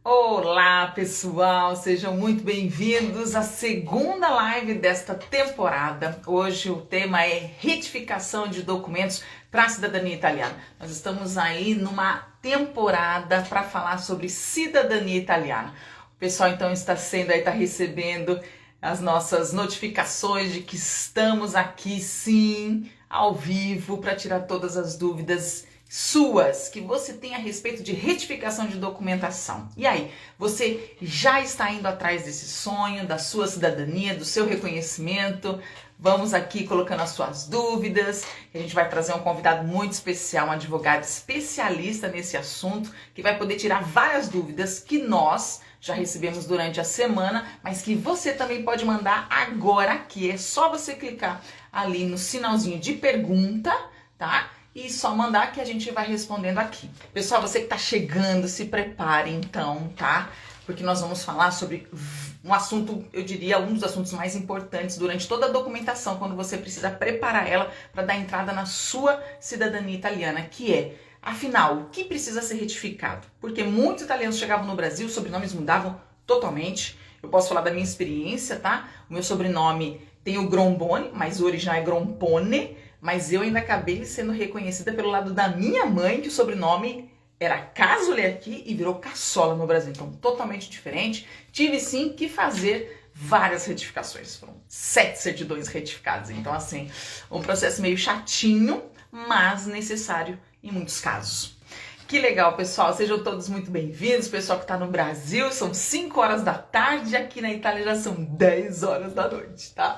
Olá, pessoal, sejam muito bem-vindos à segunda live desta temporada. Hoje o tema é retificação de documentos para a cidadania italiana. Nós estamos aí numa temporada para falar sobre cidadania italiana. O pessoal então está recebendo as nossas notificações de que estamos aqui sim, ao vivo, para tirar todas as dúvidas suas que você tem a respeito de retificação de documentação. E aí, você já está indo atrás desse sonho, da sua cidadania, do seu reconhecimento? Vamos aqui colocando as suas dúvidas. A gente vai trazer um convidado muito especial, um advogado especialista nesse assunto, que vai poder tirar várias dúvidas que nós já recebemos durante a semana, mas que você também pode mandar agora aqui. É só você clicar ali no sinalzinho de pergunta, tá? E só mandar que a gente vai respondendo aqui. Pessoal, você que está chegando, se prepare então, tá? Porque nós vamos falar sobre um assunto, eu diria, um dos assuntos mais importantes durante toda a documentação, quando você precisa preparar ela para dar entrada na sua cidadania italiana, que é, afinal, o que precisa ser retificado? Porque muitos italianos chegavam no Brasil, os sobrenomes mudavam totalmente. Eu posso falar da minha experiência, tá? O meu sobrenome tem o Grombone, mas o original é Grompone. Mas eu ainda acabei sendo reconhecida pelo lado da minha mãe, que o sobrenome era Casole aqui e virou Cassola no Brasil. Então, totalmente diferente. Tive, sim, que fazer várias retificações. Foram 7 certidões retificadas. Então, assim, um processo meio chatinho, mas necessário em muitos casos. Que legal, pessoal. Sejam todos muito bem-vindos. Pessoal que está no Brasil, são 5 horas da tarde. Aqui na Itália já são 10 horas da noite, tá?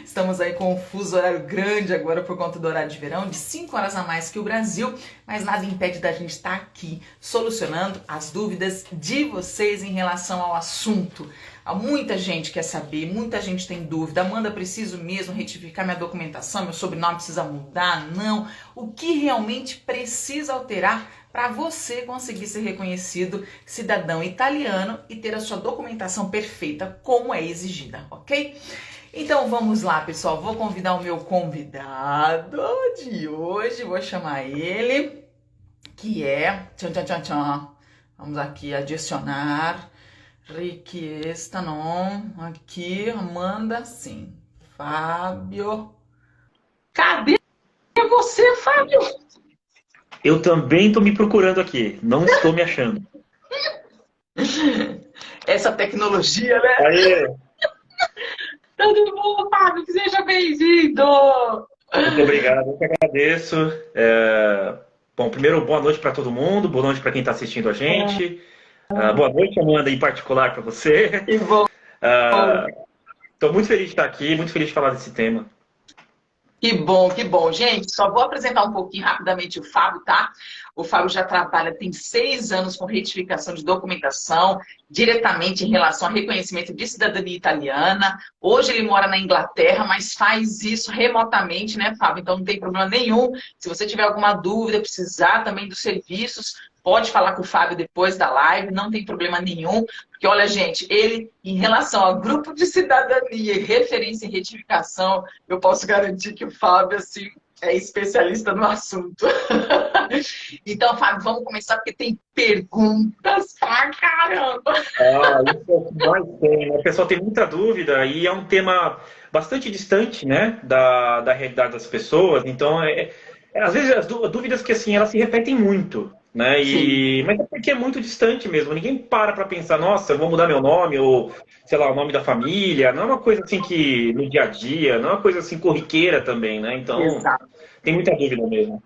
Estamos aí com um fuso horário grande agora por conta do horário de verão, de 5 horas a mais que o Brasil, mas nada impede da gente estar aqui solucionando as dúvidas de vocês em relação ao assunto. Muita gente quer saber, muita gente tem dúvida. Amanda, preciso mesmo retificar minha documentação, meu sobrenome precisa mudar? Não. O que realmente precisa alterar para você conseguir ser reconhecido cidadão italiano e ter a sua documentação perfeita como é exigida, ok? Então vamos lá, pessoal. Vou convidar o meu convidado de hoje. Vou chamar ele, que é... Tchan, tchan, tchan, tchan. Vamos aqui adicionar. Richiesta, não. Aqui, Amanda, sim. Fábio. Cadê você, Fábio? Eu também estou me procurando aqui. Não estou me achando. Essa tecnologia, né? Aê! Tudo bom, Fábio? Seja bem-vindo! Muito obrigado, eu que agradeço. Bom, primeiro, boa noite para todo mundo, boa noite para quem está assistindo a gente. Boa noite, Amanda, em particular para você. Que bom! Estou muito feliz de estar aqui, muito feliz de falar desse tema. Que bom, que bom. Gente, só vou apresentar um pouquinho rapidamente o Fábio, tá? O Fábio já trabalha, tem 6 anos com retificação de documentação, diretamente em relação a reconhecimento de cidadania italiana. Hoje ele mora na Inglaterra, mas faz isso remotamente, né, Fábio? Então não tem problema nenhum. Se você tiver alguma dúvida, precisar também dos serviços, pode falar com o Fábio depois da live, não tem problema nenhum. Porque, olha, gente, ele, em relação ao grupo de cidadania e referência em retificação, eu posso garantir que o Fábio, assim, é especialista no assunto. Então, Fábio, vamos começar, porque tem perguntas pra caramba. Isso é o que mais tem, né? O pessoal tem muita dúvida e é um tema bastante distante, né, da realidade das pessoas. Então, às vezes as dúvidas que assim elas se repetem muito, né? Mas é porque é muito distante mesmo. Ninguém para pensar, nossa, eu vou mudar meu nome ou sei lá, o nome da família. Não é uma coisa assim que no dia a dia, não é uma coisa assim corriqueira também, né? Então, Exato. tem muita dúvida mesmo.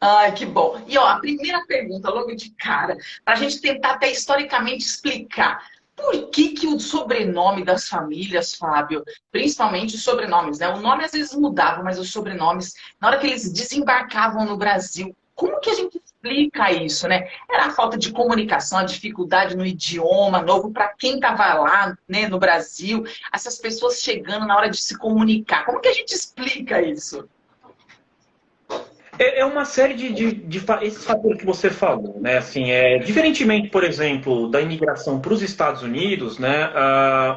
Ai, que bom. E ó, a primeira pergunta, logo de cara, para a gente tentar até historicamente explicar. Por que o sobrenome das famílias, Fábio, principalmente os sobrenomes, né? O nome às vezes mudava, mas os sobrenomes, na hora que eles desembarcavam no Brasil, como que a gente explica isso, né? Era a falta de comunicação, a dificuldade no idioma novo para quem estava lá, né, no Brasil, essas pessoas chegando na hora de se comunicar. Como que a gente explica isso? É uma série de esses fatores que você falou, né? Assim, diferentemente, por exemplo, da imigração para os Estados Unidos, né?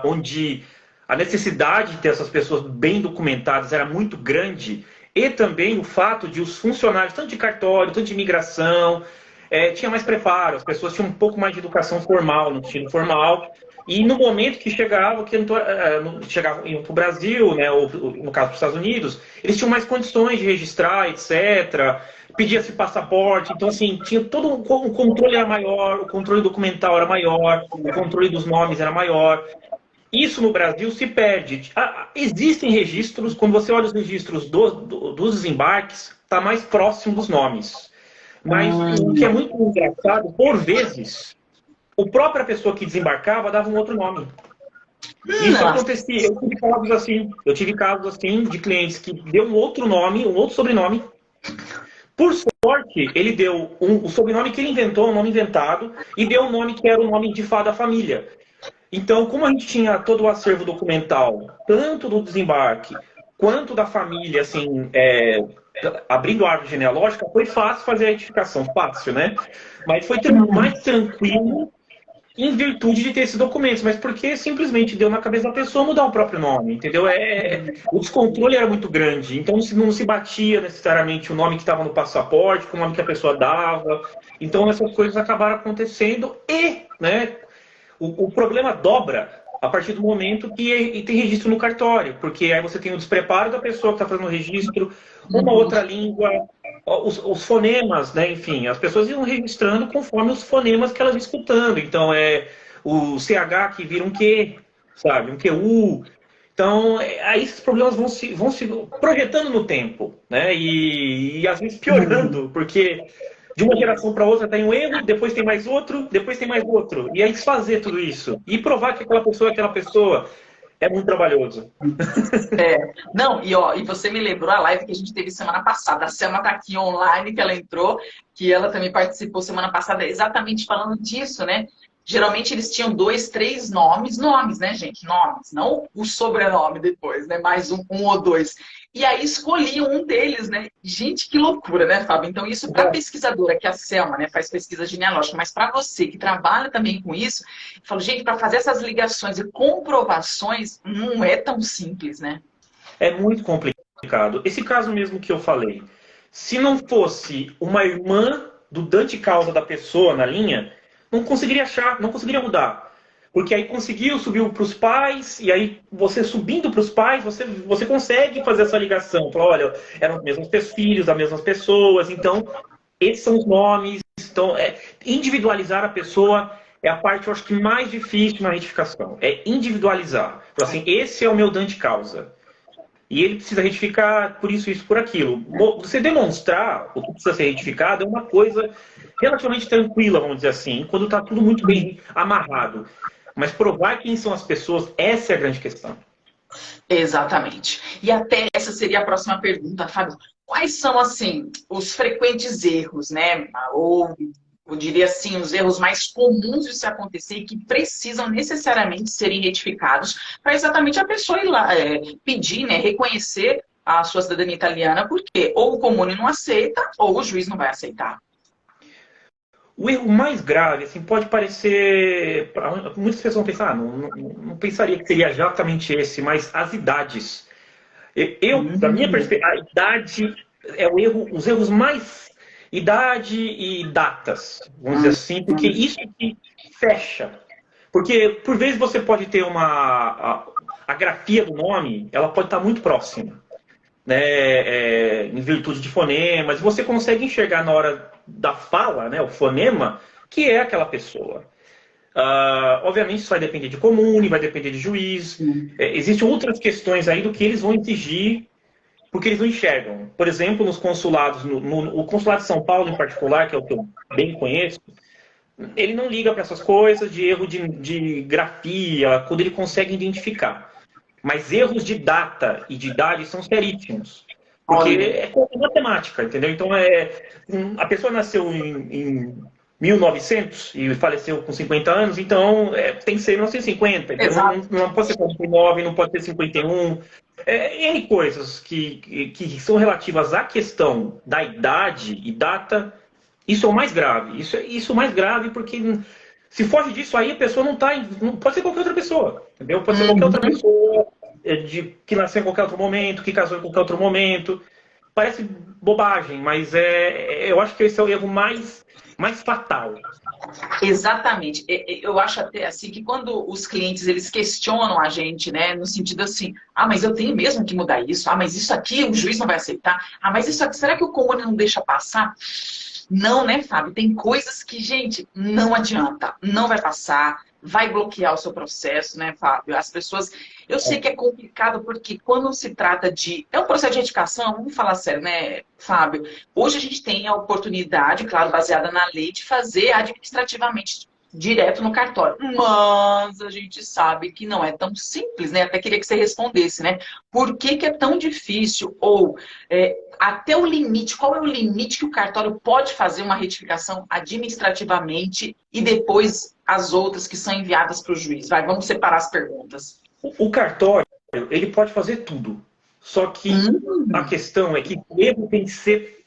Onde a necessidade de ter essas pessoas bem documentadas era muito grande, e também o fato de os funcionários, tanto de cartório, tanto de imigração, tinha mais preparo, as pessoas tinham um pouco mais de educação formal, no ensino formal. E no momento que chegavam, iam para o Brasil, né, ou no caso para os Estados Unidos, eles tinham mais condições de registrar, etc. Pedia-se passaporte, então assim, tinha todo o controle era maior, o controle documental era maior, o controle dos nomes era maior. Isso no Brasil se perde. Existem registros, quando você olha os registros dos desembarques, está mais próximo dos nomes. Mas o que é muito engraçado, por vezes, a própria pessoa que desembarcava dava um outro nome. Isso acontecia. Eu tive casos assim de clientes que deu um outro nome, um outro sobrenome. Por sorte, ele deu o sobrenome que ele inventou, um nome inventado, e deu um nome que era o nome de fato da família. Então, como a gente tinha todo o acervo documental, tanto do desembarque quanto da família, assim, abrindo a árvore genealógica, foi fácil fazer a identificação, fácil, né? Mas foi mais tranquilo em virtude de ter esses documentos, mas porque simplesmente deu na cabeça da pessoa mudar o próprio nome, entendeu? O descontrole era muito grande, então não se batia necessariamente o nome que estava no passaporte com o nome que a pessoa dava. Então essas coisas acabaram acontecendo e, né, o problema dobra a partir do momento que tem registro no cartório, porque aí você tem o despreparo da pessoa que está fazendo o registro, uma outra língua, os fonemas, né? Enfim, as pessoas iam registrando conforme os fonemas que elas iam escutando. Então, o CH que vira um Q, sabe? Um QU. Então, aí esses problemas vão se projetando no tempo, né? E às vezes piorando, porque de uma geração para outra tem um erro, depois tem mais outro, depois tem mais outro. E aí desfazer tudo isso. E provar que aquela pessoa é aquela pessoa é muito trabalhoso. Não, e você me lembrou a live que a gente teve semana passada. A Selma tá aqui online, que ela entrou, que ela também participou semana passada, exatamente falando disso, né? Geralmente eles tinham 2, 3 nomes, né, gente? Nomes, não o sobrenome depois, né? Mais um ou dois. E aí escolhiam um deles, né? Gente, que loucura, né, Fábio? Então, isso para a pesquisadora, que é a Selma, né, faz pesquisa genealógica, mas para você que trabalha também com isso, eu falo, gente, para fazer essas ligações e comprovações, não é tão simples, né? É muito complicado. Esse caso mesmo que eu falei, se não fosse uma irmã do Dante causa da pessoa na linha, não conseguiria achar, não conseguiria mudar. Porque aí subiu para os pais, e aí você subindo para os pais, você consegue fazer essa ligação. Falar, olha, eram os mesmos filhos das mesmas pessoas, então esses são os nomes. Então, individualizar a pessoa é a parte, eu acho que mais difícil na retificação. É individualizar. Então, assim, esse é o meu Dante causa. E ele precisa retificar por isso, por aquilo. Você demonstrar o que precisa ser retificado é uma coisa relativamente tranquila, vamos dizer assim, quando está tudo muito bem amarrado. Mas provar quem são as pessoas, essa é a grande questão. Exatamente. E até essa seria a próxima pergunta, Fábio. Quais são, assim, os frequentes erros, né? Ou, eu diria assim, os erros mais comuns de se acontecer e que precisam necessariamente serem retificados para exatamente a pessoa ir lá pedir, né? Reconhecer a sua cidadania italiana, porque ou o comune não aceita ou o juiz não vai aceitar. O erro mais grave, assim, pode parecer... Muitas pessoas vão pensar, não pensaria que seria exatamente esse, mas as idades. Da minha perspectiva, a idade é o erro, os erros mais... Idade e datas, vamos dizer assim, porque isso que fecha. Porque, por vezes, você pode ter a grafia do nome, ela pode estar muito próxima, né, em virtude de fonemas, você consegue enxergar na hora da fala, né, o fonema, que é aquela pessoa. Obviamente isso vai depender de comune, vai depender de juiz. Existem outras questões aí do que eles vão exigir, porque eles não enxergam. Por exemplo, nos consulados, o consulado de São Paulo em particular, que é o que eu bem conheço, ele não liga para essas coisas de erro de grafia, quando ele consegue identificar. Mas erros de data e de idade são seríssimos. Porque é matemática, entendeu? Então, a pessoa nasceu em 1900 e faleceu com 50 anos, então tem que ser 1950. Então, não pode ser 49, não pode ser 51. N coisas que são relativas à questão da idade e data, isso é o mais grave. Isso é o mais grave porque se foge disso aí, a pessoa não pode ser qualquer outra pessoa, entendeu? Pode ser qualquer outra pessoa que nasceu em qualquer outro momento, que casou em qualquer outro momento. Parece bobagem, mas eu acho que esse é o erro mais mais fatal. Exatamente. Eu acho até assim que quando os clientes eles questionam a gente, né, no sentido assim, ah, mas eu tenho mesmo que mudar isso, ah, mas isso aqui o juiz não vai aceitar, ah, mas isso aqui, será que o Comune não deixa passar? Não, né, Fábio? Tem coisas que, gente, não adianta, não vai passar, vai bloquear o seu processo, né, Fábio? As pessoas. Eu sei que é complicado porque quando se trata de. É um processo de edificação, vamos falar sério, né, Fábio? Hoje a gente tem a oportunidade, claro, baseada na lei, de fazer administrativamente direto no cartório. Mas a gente sabe que não é tão simples, né? Até queria que você respondesse, né? Por que é tão difícil? Ou até o limite, qual é o limite que o cartório pode fazer uma retificação administrativamente e depois as outras que são enviadas para o juiz? Vai, vamos separar as perguntas. O cartório, ele pode fazer tudo. Só que a questão é que o erro tem que ser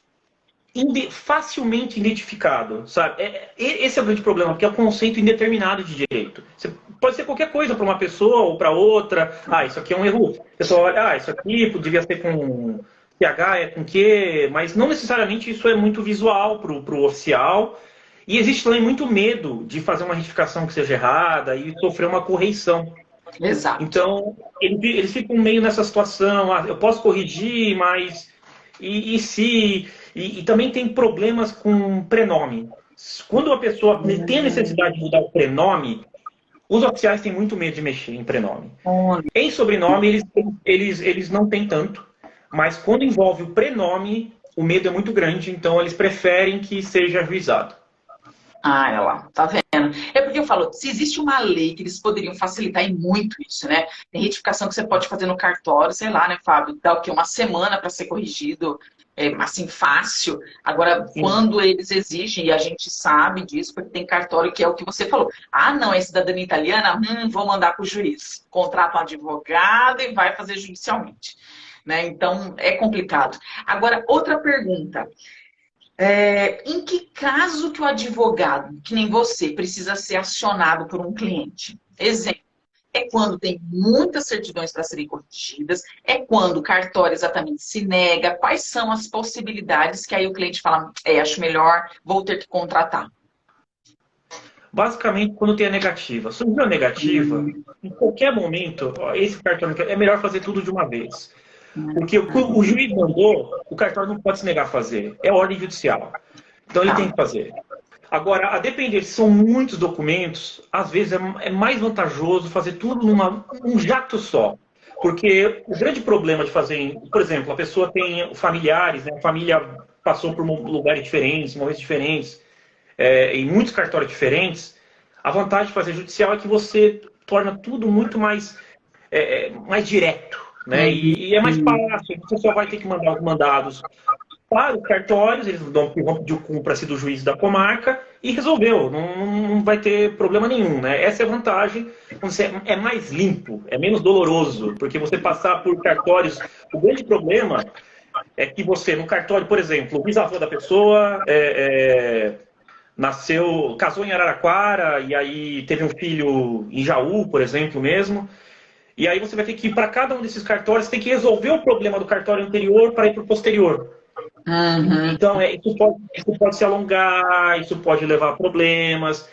facilmente identificado, sabe? Esse é o grande problema, porque é o conceito indeterminado de direito. Você pode ser qualquer coisa para uma pessoa ou para outra. Ah, isso aqui é um erro. A pessoa olha, ah, isso aqui devia ser com TH, é com Q, mas não necessariamente isso é muito visual para o oficial. E existe também muito medo de fazer uma retificação que seja errada e sofrer uma correção. Exato. Então, eles ficam meio nessa situação, ah, eu posso corrigir, mas e se... E também tem problemas com prenome. Quando a pessoa tem a necessidade de mudar o prenome, os oficiais têm muito medo de mexer em prenome. Em sobrenome, eles não têm tanto, mas quando envolve o prenome, o medo é muito grande, então eles preferem que seja ajuizado. Ah, olha lá, tá vendo? É porque eu falo, se existe uma lei que eles poderiam facilitar em muito isso, né? Tem retificação que você pode fazer no cartório, sei lá, né, Fábio? Dá o quê? Uma semana para ser corrigido, assim, fácil. Agora, Sim. Quando eles exigem, e a gente sabe disso, porque tem cartório que é o que você falou. Ah, não, é cidadania italiana? Vou mandar para o juiz. Contrata um advogado e vai fazer judicialmente. Né? Então, é complicado. Agora, outra pergunta. Em que caso que o advogado, que nem você, precisa ser acionado por um cliente? Exemplo, é quando tem muitas certidões para serem corrigidas, é quando o cartório exatamente se nega, quais são as possibilidades que aí o cliente fala, acho melhor, vou ter que contratar. Basicamente, quando tem a negativa. Surgiu a negativa, em qualquer momento, esse cartório é melhor fazer tudo de uma vez. Porque o juiz mandou, o cartório não pode se negar a fazer. É ordem judicial. Então ele tem que fazer. Agora, a depender se são muitos documentos, às vezes é mais vantajoso fazer tudo num jato só. Porque o grande problema de fazer, por exemplo, a pessoa tem familiares, né? A família passou por lugares diferentes, momentos diferentes, em muitos cartórios diferentes. A vantagem de fazer judicial é que você torna tudo muito mais direto. Né? E é mais fácil, você só vai ter que mandar os mandados para os cartórios, eles vão pedir o cúmplice do juiz da comarca e resolveu, não vai ter problema nenhum. Né? Essa é a vantagem, é mais limpo, é menos doloroso, porque você passar por cartórios, o grande problema é que você, no cartório, por exemplo, o bisavô da pessoa casou em Araraquara e aí teve um filho em Jaú, por exemplo, mesmo. E aí você vai ter que ir para cada um desses cartórios, tem que resolver o problema do cartório anterior para ir para o posterior. Então, isso pode se alongar, isso pode levar a problemas.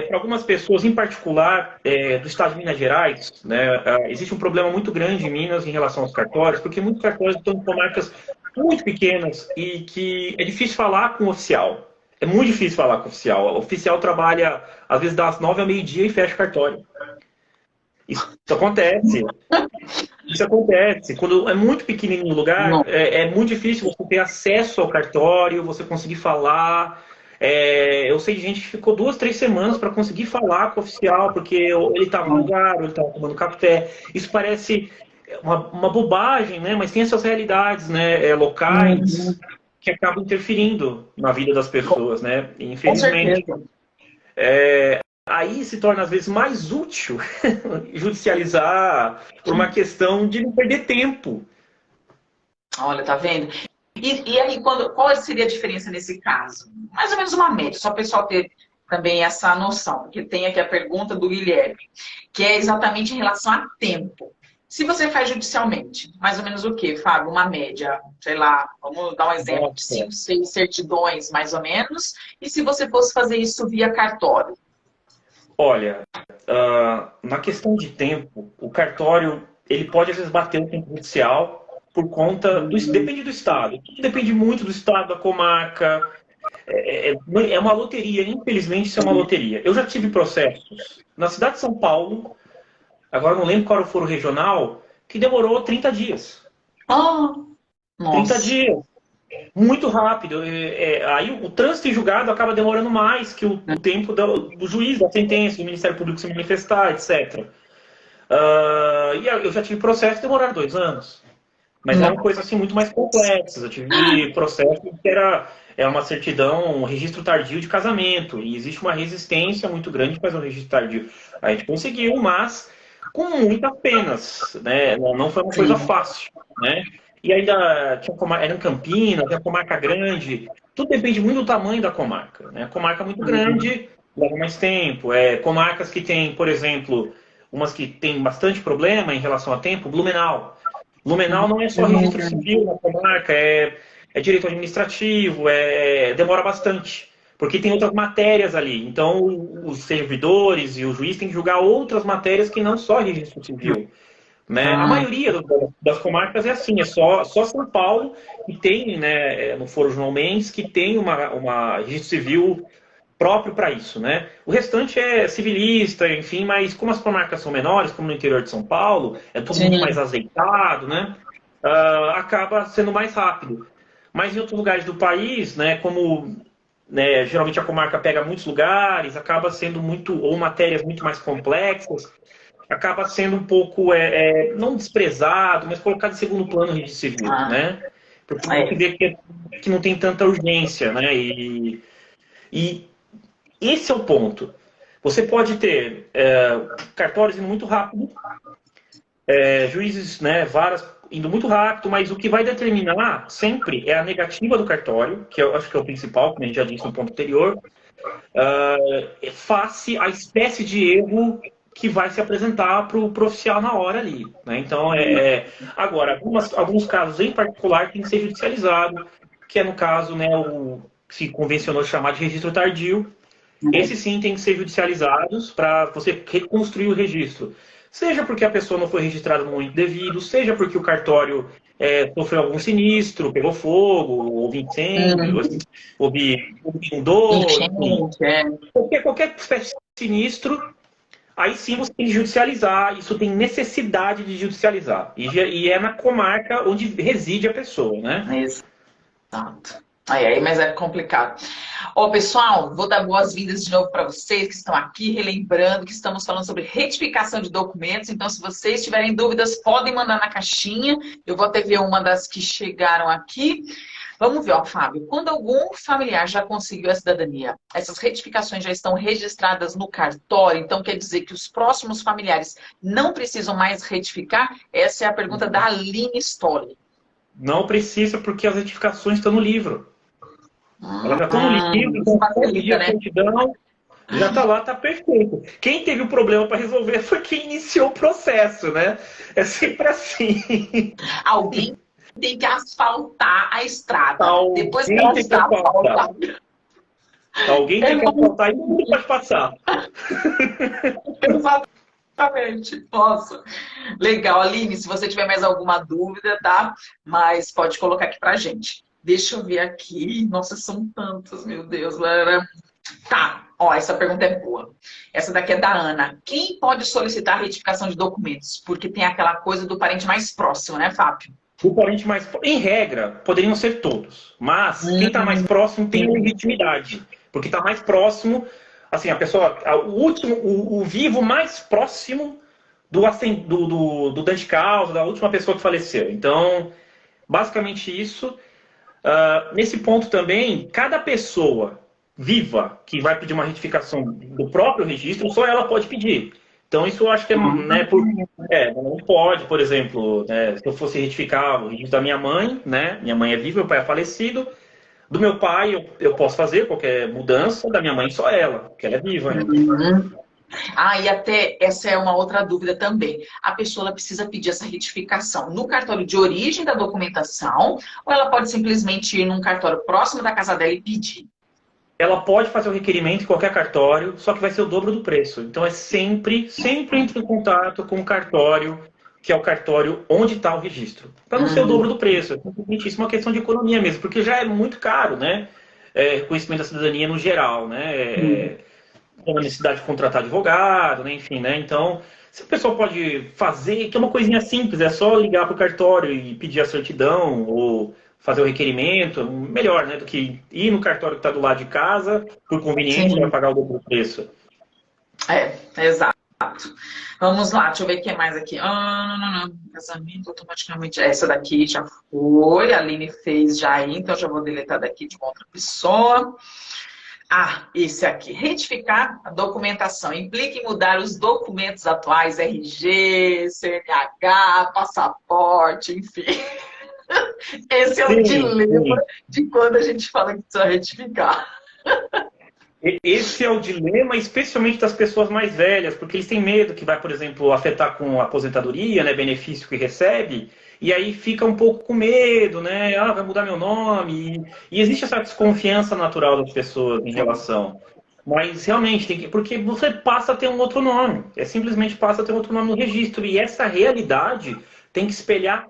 Para algumas pessoas, em particular, do estado de Minas Gerais, né, existe um problema muito grande em Minas em relação aos cartórios, porque muitos cartórios estão em comarcas muito pequenas e que é difícil falar com o oficial. É muito difícil falar com o oficial. O oficial trabalha, às vezes, das 9 ao meio-dia e fecha o cartório. Isso acontece. Isso acontece. Quando é muito pequenininho o lugar, é muito difícil você ter acesso ao cartório, você conseguir falar. Eu sei de gente que ficou 2, 3 semanas para conseguir falar com o oficial, porque ele estava no lugar, ou ele estava tomando café. Isso parece uma bobagem, né? Mas tem essas realidades, né? Locais que acabam interferindo na vida das pessoas, né? Infelizmente. Aí se torna, às vezes, mais útil judicializar por uma questão de não perder tempo. Olha, tá vendo? E aí, qual seria a diferença nesse caso? Mais ou menos uma média, só o pessoal ter também essa noção. Porque tem aqui a pergunta do Guilherme, que é exatamente em relação a tempo. Se você faz judicialmente, mais ou menos o quê, Fábio? Uma média, sei lá, vamos dar um exemplo de 5, 6 certidões, mais ou menos. E se você fosse fazer isso via cartório? Olha, na questão de tempo, o cartório ele pode às vezes bater o tempo judicial por conta depende do estado. Tudo depende muito do estado, da comarca. É uma loteria, infelizmente isso é uma loteria. Eu já tive processos na cidade de São Paulo, agora não lembro qual era o foro regional, que demorou 30 dias. Ah, 30 nossa. dias. Muito rápido. Aí o trânsito em julgado acaba demorando mais que o tempo do juiz, da sentença, do Ministério Público se manifestar, etc. E eu já tive processos que demoraram 2 anos. Mas eram coisas assim muito mais complexas. Eu tive processo que era uma certidão, um registro tardio de casamento. E existe uma resistência muito grande para fazer um registro tardio. A gente conseguiu, mas com muitas penas, né? Não foi uma coisa fácil, né? E ainda era em Campinas, tinha comarca grande. Tudo depende muito do tamanho da comarca, né? A comarca muito grande leva mais tempo. Comarcas que tem, por exemplo, umas que tem bastante problema em relação a tempo, Blumenau. Blumenau não é só registro civil na comarca, é direito administrativo, demora bastante, porque tem outras matérias ali. Então, os servidores e o juiz têm que julgar outras matérias que não só registro civil. Né? A maioria das comarcas é assim, é só São Paulo que tem, né, no Foro João Mendes, que tem uma registro civil próprio para isso, né? O restante é civilista, enfim, mas como as comarcas são menores, como no interior de São Paulo, é tudo muito mais azeitado, né? Acaba sendo mais rápido. Mas em outros lugares do país, né, como né, geralmente a comarca pega muitos lugares, acaba sendo ou matérias muito mais complexas, acaba sendo um pouco, não desprezado, mas colocado em segundo plano o registro civil, né? Porque você vê que não tem tanta urgência, né? E esse é o ponto. Você pode ter cartórios indo muito rápido, juízes, né, varas indo muito rápido, mas o que vai determinar sempre é a negativa do cartório, que eu acho que é o principal, como a gente já disse no ponto anterior, face à espécie de erro que vai se apresentar para o oficial na hora ali. Né? Então, agora, alguns casos em particular têm que ser judicializado, que é no caso, né, o que se convencionou chamar de registro tardio. Esses sim têm que ser judicializados para você reconstruir o registro. Seja porque a pessoa não foi registrada no momento devido, seja porque o cartório sofreu algum sinistro, pegou fogo, houve incêndio, houve inundou, qualquer espécie de sinistro, aí sim você tem que judicializar, isso tem necessidade de judicializar. E é na comarca onde reside a pessoa, né? Exato. Mas é complicado. Pessoal, vou dar boas-vindas de novo para vocês que estão aqui, relembrando que estamos falando sobre retificação de documentos. Então, se vocês tiverem dúvidas, podem mandar na caixinha. Eu vou até ver uma das que chegaram aqui. Vamos ver, Fábio, quando algum familiar já conseguiu a cidadania, essas retificações já estão registradas no cartório, então quer dizer que os próximos familiares não precisam mais retificar? Essa é a pergunta da Aline Stolli. Não precisa, porque as retificações estão no livro. Elas já estão no livro, então a certidão já está lá, está perfeito. Quem teve o problema para resolver foi quem iniciou o processo, né? É sempre assim. Alguém tem que asfaltar a estrada. Depois que tem que asfaltar. Alguém tem que asfaltar e não pode passar. Exatamente. Nossa. Legal, Aline, se você tiver mais alguma dúvida, tá? Mas pode colocar aqui pra gente. Deixa eu ver aqui. Nossa, são tantos, meu Deus. Tá, essa pergunta é boa. Essa daqui é da Ana. Quem pode solicitar a retificação de documentos? Porque tem aquela coisa do parente mais próximo, né, Fábio? O parente mais... Em regra, poderiam ser todos. Mas quem está mais próximo tem legitimidade. Porque está mais próximo... Assim, a pessoa... O vivo mais próximo do dante causa, da última pessoa que faleceu. Então, basicamente isso... nesse ponto também, cada pessoa viva que vai pedir uma retificação do próprio registro, só ela pode pedir. Então isso eu acho que não pode, por exemplo, né, se eu fosse retificar o registro da minha mãe, né, minha mãe é viva, meu pai é falecido, do meu pai eu posso fazer qualquer mudança, da minha mãe só ela, porque ela é viva ainda. Ah, e até essa é uma outra dúvida também. A pessoa ela precisa pedir essa retificação no cartório de origem da documentação, ou ela pode simplesmente ir num cartório próximo da casa dela e pedir? Ela pode fazer o requerimento em qualquer cartório, só que vai ser o dobro do preço. Então é sempre entre em contato com o cartório, que é o cartório onde está o registro. Para não ser o dobro do preço. É simplesmente isso, uma questão de economia mesmo, porque já é muito caro, né? Reconhecimento da cidadania no geral, né? Tem a necessidade de contratar advogado, né? Enfim, né? Então, se a pessoa pode fazer, que é uma coisinha simples, é só ligar para o cartório e pedir a certidão ou fazer o requerimento, melhor, né? Do que ir no cartório que está do lado de casa, por conveniência, vai Sim, pagar o dobro do preço. exato. Vamos lá, deixa eu ver o que mais aqui. Não. Casamento automaticamente. Essa daqui já foi, a Aline fez já aí, então já vou deletar daqui de uma outra pessoa. Ah, esse aqui. Retificar a documentação implica em mudar os documentos atuais, RG, CNH, passaporte, enfim. Esse é o Sim, dilema sim. de quando a gente fala que precisa retificar. Esse é o dilema, especialmente das pessoas mais velhas, porque eles têm medo que vai, por exemplo, afetar com a aposentadoria, né, benefício que recebe, e aí fica um pouco com medo, né? Ah, vai mudar meu nome. E existe essa desconfiança natural das pessoas em relação. Mas realmente tem que, porque você passa a ter um outro nome. Simplesmente passa a ter outro nome no registro. E essa realidade tem que espelhar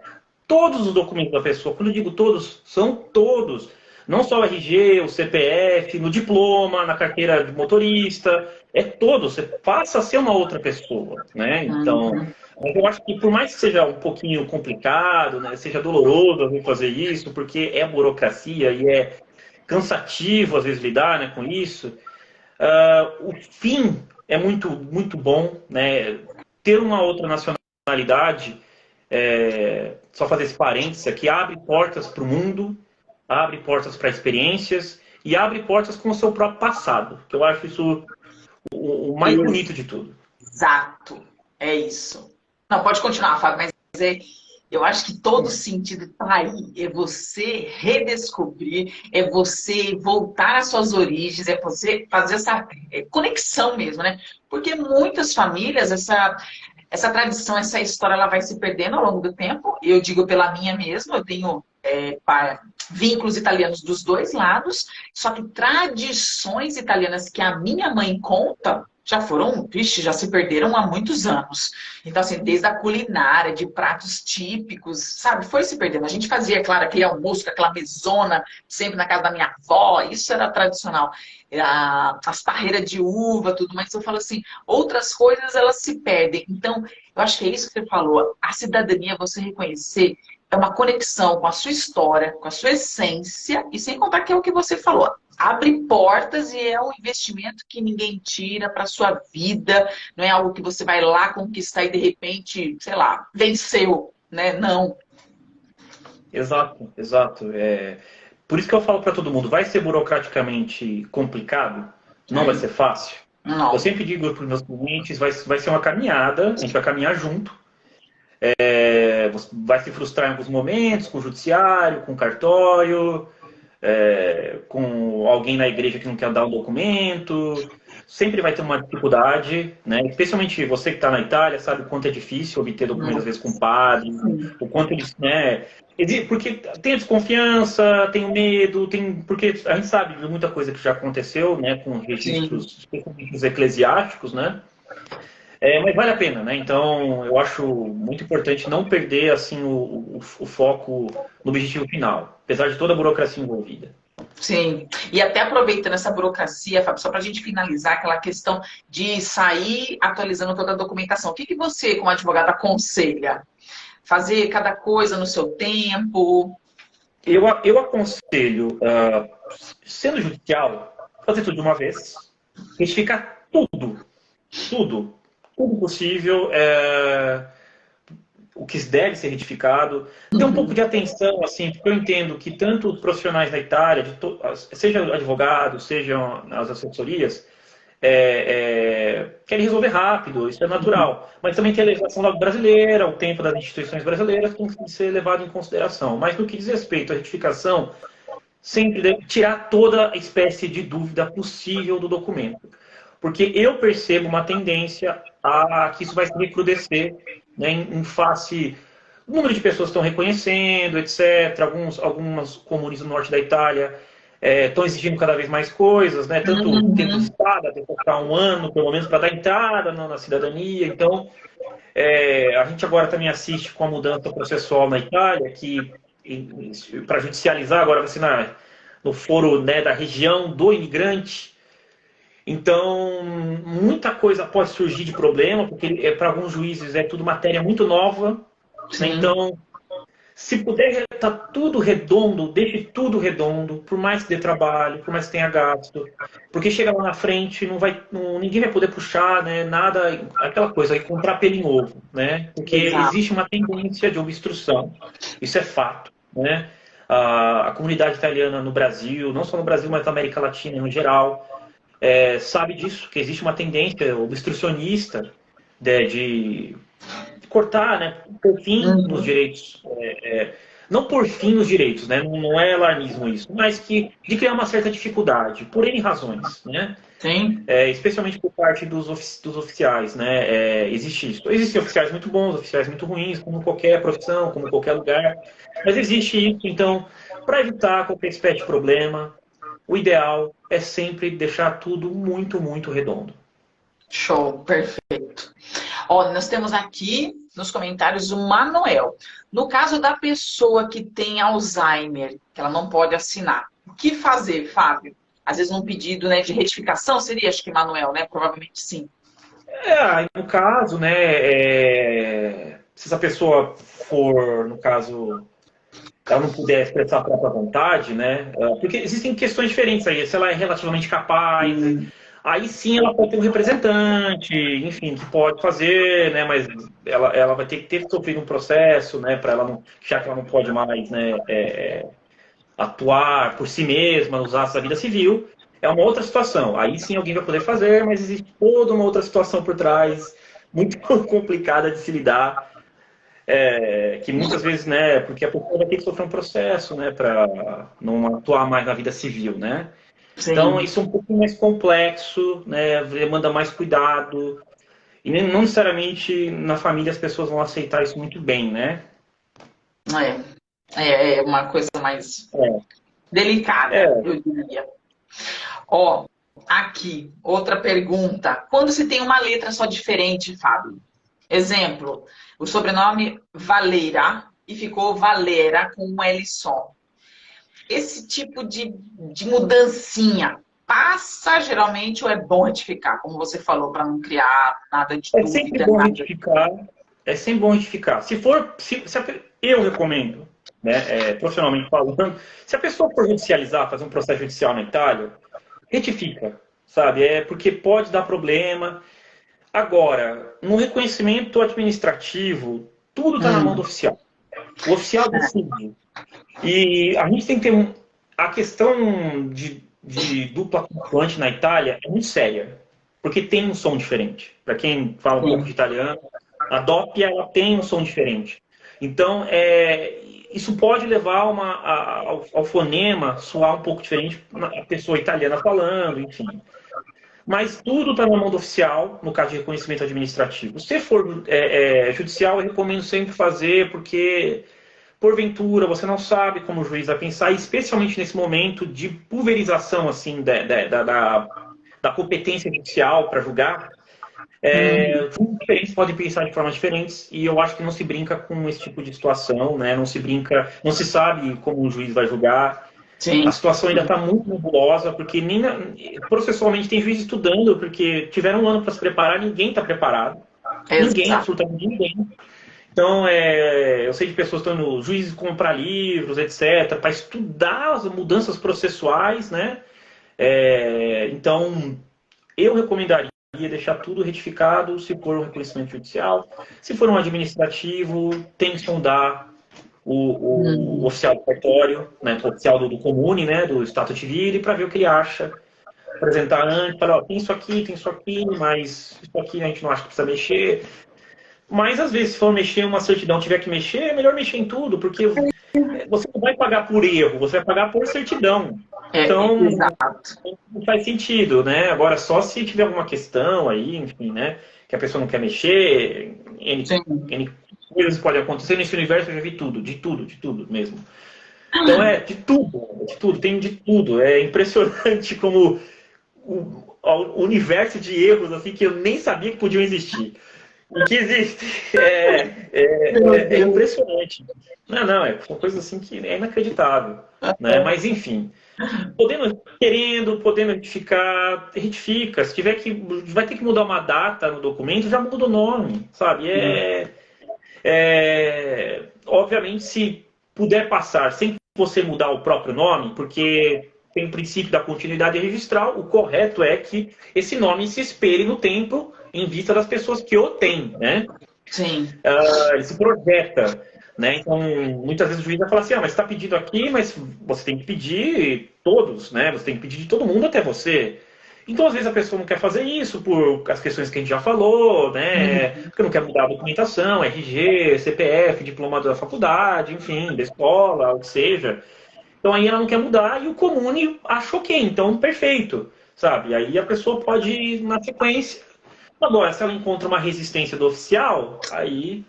todos os documentos da pessoa. Quando eu digo todos, são todos. Não só o RG, o CPF, no diploma, na carteira de motorista, é todo, você passa a ser uma outra pessoa, né? Então, Uhum. eu acho que por mais que seja um pouquinho complicado, né, seja doloroso às vezes fazer isso, porque é burocracia e é cansativo às vezes lidar, né, com isso, o fim é muito bom, né? Ter uma outra nacionalidade, só fazer esse parênteses aqui, abre portas para o mundo, abre portas para experiências e abre portas com o seu próprio passado, que eu acho isso o mais bonito de tudo. Exato. É isso. Não, pode continuar, Fábio, mas eu acho que todo sentido está aí. É você redescobrir, é você voltar às suas origens, é você fazer essa conexão mesmo, né? Porque muitas famílias, essa tradição, essa história, ela vai se perdendo ao longo do tempo. Eu digo pela minha mesma, eu tenho vínculos italianos dos dois lados, só que tradições italianas que a minha mãe conta já foram, vixe, já se perderam há muitos anos. Então, assim, desde a culinária, de pratos típicos, sabe, foi se perdendo. A gente fazia, claro, aquele almoço com aquela mesona, sempre na casa da minha avó, isso era tradicional. As parreiras de uva, tudo, mas eu falo assim, outras coisas, elas se perdem. Então, eu acho que é isso que você falou, a cidadania, você reconhecer, é uma conexão com a sua história, com a sua essência, e sem contar que é o que você falou, abre portas e é um investimento que ninguém tira para sua vida, não é algo que você vai lá conquistar e de repente, sei lá, venceu, né? Não. Exato, exato. Por isso que eu falo para todo mundo, vai ser burocraticamente complicado? Não vai ser fácil? Eu Não. sempre digo para os meus clientes, vai ser uma caminhada, a gente vai caminhar junto, você vai se frustrar em alguns momentos com o judiciário, com o cartório, com alguém na igreja que não quer dar um documento. Sempre vai ter uma dificuldade, né? Especialmente você que está na Itália, sabe o quanto é difícil obter documentos, às vezes, com padre, o quanto eles, né? Porque tem a desconfiança, tem o medo, porque a gente sabe de muita coisa que já aconteceu, né? Com Sim. registros, especialmente os eclesiásticos, né? Mas vale a pena, né? Então, eu acho muito importante não perder assim o foco no objetivo final, apesar de toda a burocracia envolvida. Sim, e até aproveitando essa burocracia, Fábio, só para a gente finalizar aquela questão de sair atualizando toda a documentação. O que você, como advogado, aconselha? Fazer cada coisa no seu tempo? Eu aconselho, sendo judicial, fazer tudo de uma vez, retificar tudo, tudo possível. O que deve ser retificado, ter um pouco de atenção, assim, porque eu entendo que tanto os profissionais da Itália, seja advogados, sejam as assessorias, querem resolver rápido, isso é natural. Mas também tem a legislação brasileira, o tempo das instituições brasileiras tem que ser levado em consideração. Mas no que diz respeito à retificação, sempre deve tirar toda espécie de dúvida possível do documento. porque eu percebo uma tendência a que isso vai se recrudescer, né, em face o número de pessoas estão reconhecendo, etc. Algumas comunas no norte da Itália estão exigindo cada vez mais coisas, né? Tanto tempo de estada, tem que ficar 1 ano, pelo menos, para dar entrada na cidadania. Então, a gente agora também assiste com a mudança processual na Itália, que, para judicializar, agora vai ser no foro, né, da região do imigrante. Então, muita coisa pode surgir de problema, porque para alguns juízes é tudo matéria muito nova. Sim. Então, se puder estar tudo redondo, deixe tudo redondo, por mais que dê trabalho, por mais que tenha gasto, porque chega lá na frente, ninguém vai poder puxar, né, nada, aquela coisa, encontrar pelo em ovo, né? Porque existe uma tendência de obstrução, isso é fato, né? A comunidade italiana no Brasil, não só no Brasil, mas na América Latina no geral, sabe disso, que existe uma tendência obstrucionista de cortar, né, por fim nos direitos, não por fim nos direitos, né, não é alarmismo isso, mas de criar uma certa dificuldade, por N razões, né? Sim. Especialmente por parte dos oficiais, né, existe isso. Existem oficiais muito bons, oficiais muito ruins, como qualquer profissão, como qualquer lugar, mas existe isso, então, para evitar qualquer espécie de problema, o ideal é sempre deixar tudo muito, muito redondo. Show, perfeito. Ó, nós temos aqui nos comentários o Manuel. No caso da pessoa que tem Alzheimer, que ela não pode assinar, o que fazer, Fábio? Às vezes um pedido, né, de retificação seria, acho que Manuel, né? Provavelmente sim. No caso, né, se essa pessoa for, no caso, ela não puder expressar a própria vontade, né, porque existem questões diferentes aí, se ela é relativamente capaz, aí sim ela pode ter um representante, enfim, que pode fazer, né, mas ela vai ter que ter sofrido um processo, né, para ela não, já que ela não pode mais, né, atuar por si mesma nos atos da vida civil, é uma outra situação. Aí sim alguém vai poder fazer, mas existe toda uma outra situação por trás, muito complicada de se lidar, que muitas vezes, né, porque a pessoa vai ter que sofrer um processo, né, para não atuar mais na vida civil, né. Sim. Então, isso é um pouco mais complexo, né, demanda mais cuidado, e não necessariamente na família as pessoas vão aceitar isso muito bem, né. É uma coisa mais delicada, eu diria. Ó, aqui, outra pergunta. Quando se tem uma letra só diferente, Fábio? Exemplo, o sobrenome Valera e ficou Valera com um L só. Esse tipo de mudancinha passa geralmente ou é bom retificar? Como você falou, para não criar nada de dúvida. É sempre bom retificar. Eu recomendo, né, profissionalmente falando, se a pessoa for judicializar, fazer um processo judicial na Itália, retifica, sabe? Porque pode dar problema. Agora, no reconhecimento administrativo, tudo está na mão do oficial. O oficial decide. E a gente tem que ter a questão de dupla consoante na Itália é muito séria, porque tem um som diferente. Para quem fala um pouco de italiano, a doppia ela tem um som diferente. Então, isso pode levar ao fonema soar um pouco diferente a pessoa italiana falando, enfim. Mas tudo está na mão do oficial, no caso de reconhecimento administrativo. Se for judicial, eu recomendo sempre fazer, porque, porventura, você não sabe como o juiz vai pensar, especialmente nesse momento de pulverização assim, da competência judicial para julgar. Diferentes podem pensar de formas diferentes, e eu acho que não se brinca com esse tipo de situação, né? Não se sabe como o juiz vai julgar. Sim. A situação ainda está muito nebulosa, porque processualmente tem juiz estudando, porque tiveram 1 ano para se preparar, ninguém está preparado. Exato. Ninguém, absolutamente ninguém. Então, eu sei de pessoas que estão no juízes comprar livros, etc., para estudar as mudanças processuais, né? Então, eu recomendaria deixar tudo retificado, se for um reconhecimento judicial. Se for um administrativo, tem que sondar o oficial do cartório, né, o oficial do comune, né, do Stato Civile, para ver o que ele acha. Apresentar antes, falar, tem isso aqui, mas isso aqui a gente não acha que precisa mexer. Mas, às vezes, se for mexer uma certidão, tiver que mexer, é melhor mexer em tudo, porque você não vai pagar por erro, você vai pagar por certidão. Então, Exato. não faz sentido, né? Agora, só se tiver alguma questão aí, enfim, né? Que a pessoa não quer mexer, N coisas podem acontecer. Nesse universo eu já vi tudo, de tudo mesmo. Então, de tudo, tem de tudo. É impressionante como o universo de erros, assim, que eu nem sabia que podiam existir. E que existe. É impressionante. Não, são coisas assim que é inacreditável. Né? Mas, enfim, podendo retificar, retifica. Se tiver que, vai ter que mudar uma data no documento, já muda o nome, sabe? Obviamente, se puder passar sem você mudar o próprio nome, porque tem o princípio da continuidade registral, o correto é que esse nome se espelhe no tempo em vista das pessoas que o têm, né? Sim. Ele se projeta, né? Então, muitas vezes o juiz vai falar assim, mas está pedido aqui, mas você tem que pedir todos, né? Você tem que pedir de todo mundo até você. Então, às vezes, a pessoa não quer fazer isso por as questões que a gente já falou, né? Porque não quer mudar a documentação, RG, CPF, diploma da faculdade, enfim, da escola, o que seja. Então, aí ela não quer mudar e o comune acha ok, então, perfeito, sabe? Aí a pessoa pode ir na sequência. Agora, se ela encontra uma resistência do oficial, aí...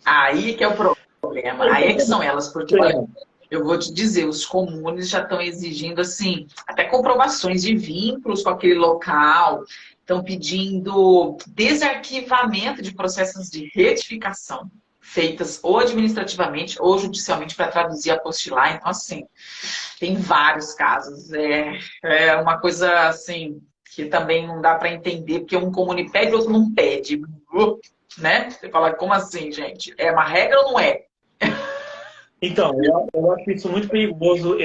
Aí que é o problema. Aí é que são elas, porque olha, eu vou te dizer, os comunes já estão exigindo, assim, até comprovações de vínculos com aquele local, estão pedindo desarquivamento de processos de retificação, feitas ou administrativamente ou judicialmente para traduzir a apostilar. Então, assim, tem vários casos. É uma coisa, assim, que também não dá para entender, porque um comune pede, o outro não pede. Né? Você fala, como assim, gente? É uma regra ou não é? Então, eu acho isso muito perigoso.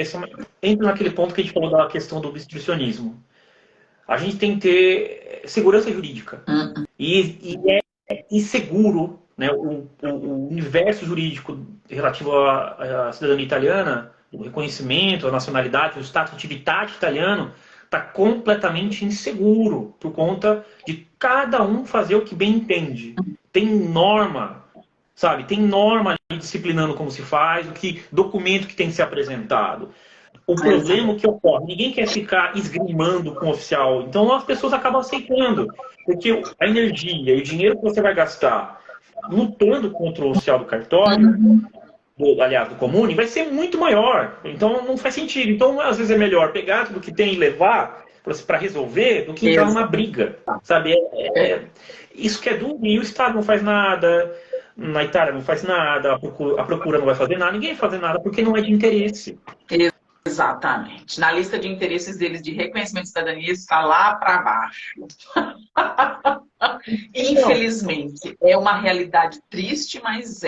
Entra naquele ponto que a gente falou da questão do obstrucionismo. A gente tem que ter segurança jurídica. E é inseguro, né, o universo jurídico relativo à cidadania italiana, o reconhecimento, a nacionalidade, o status atividade italiano, está completamente inseguro por conta de cada um fazer o que bem entende. Tem norma, sabe? Tem norma ali disciplinando como se faz, o que documento que tem que ser apresentado. O problema que ocorre, ninguém quer ficar esgrimando com o oficial, então as pessoas acabam aceitando, porque a energia e o dinheiro que você vai gastar lutando contra o oficial do cartório, aliás, do comune, vai ser muito maior, então não faz sentido. Então, às vezes é melhor pegar tudo que tem e levar para resolver do que entrar numa briga, sabe? Isso que é duro, e o Estado não faz nada, na Itália não faz nada, a procura não vai fazer nada, ninguém vai fazer nada porque não é de interesse. Exatamente. Na lista de interesses deles de reconhecimento de cidadania está lá para baixo. Infelizmente, é uma realidade triste, mas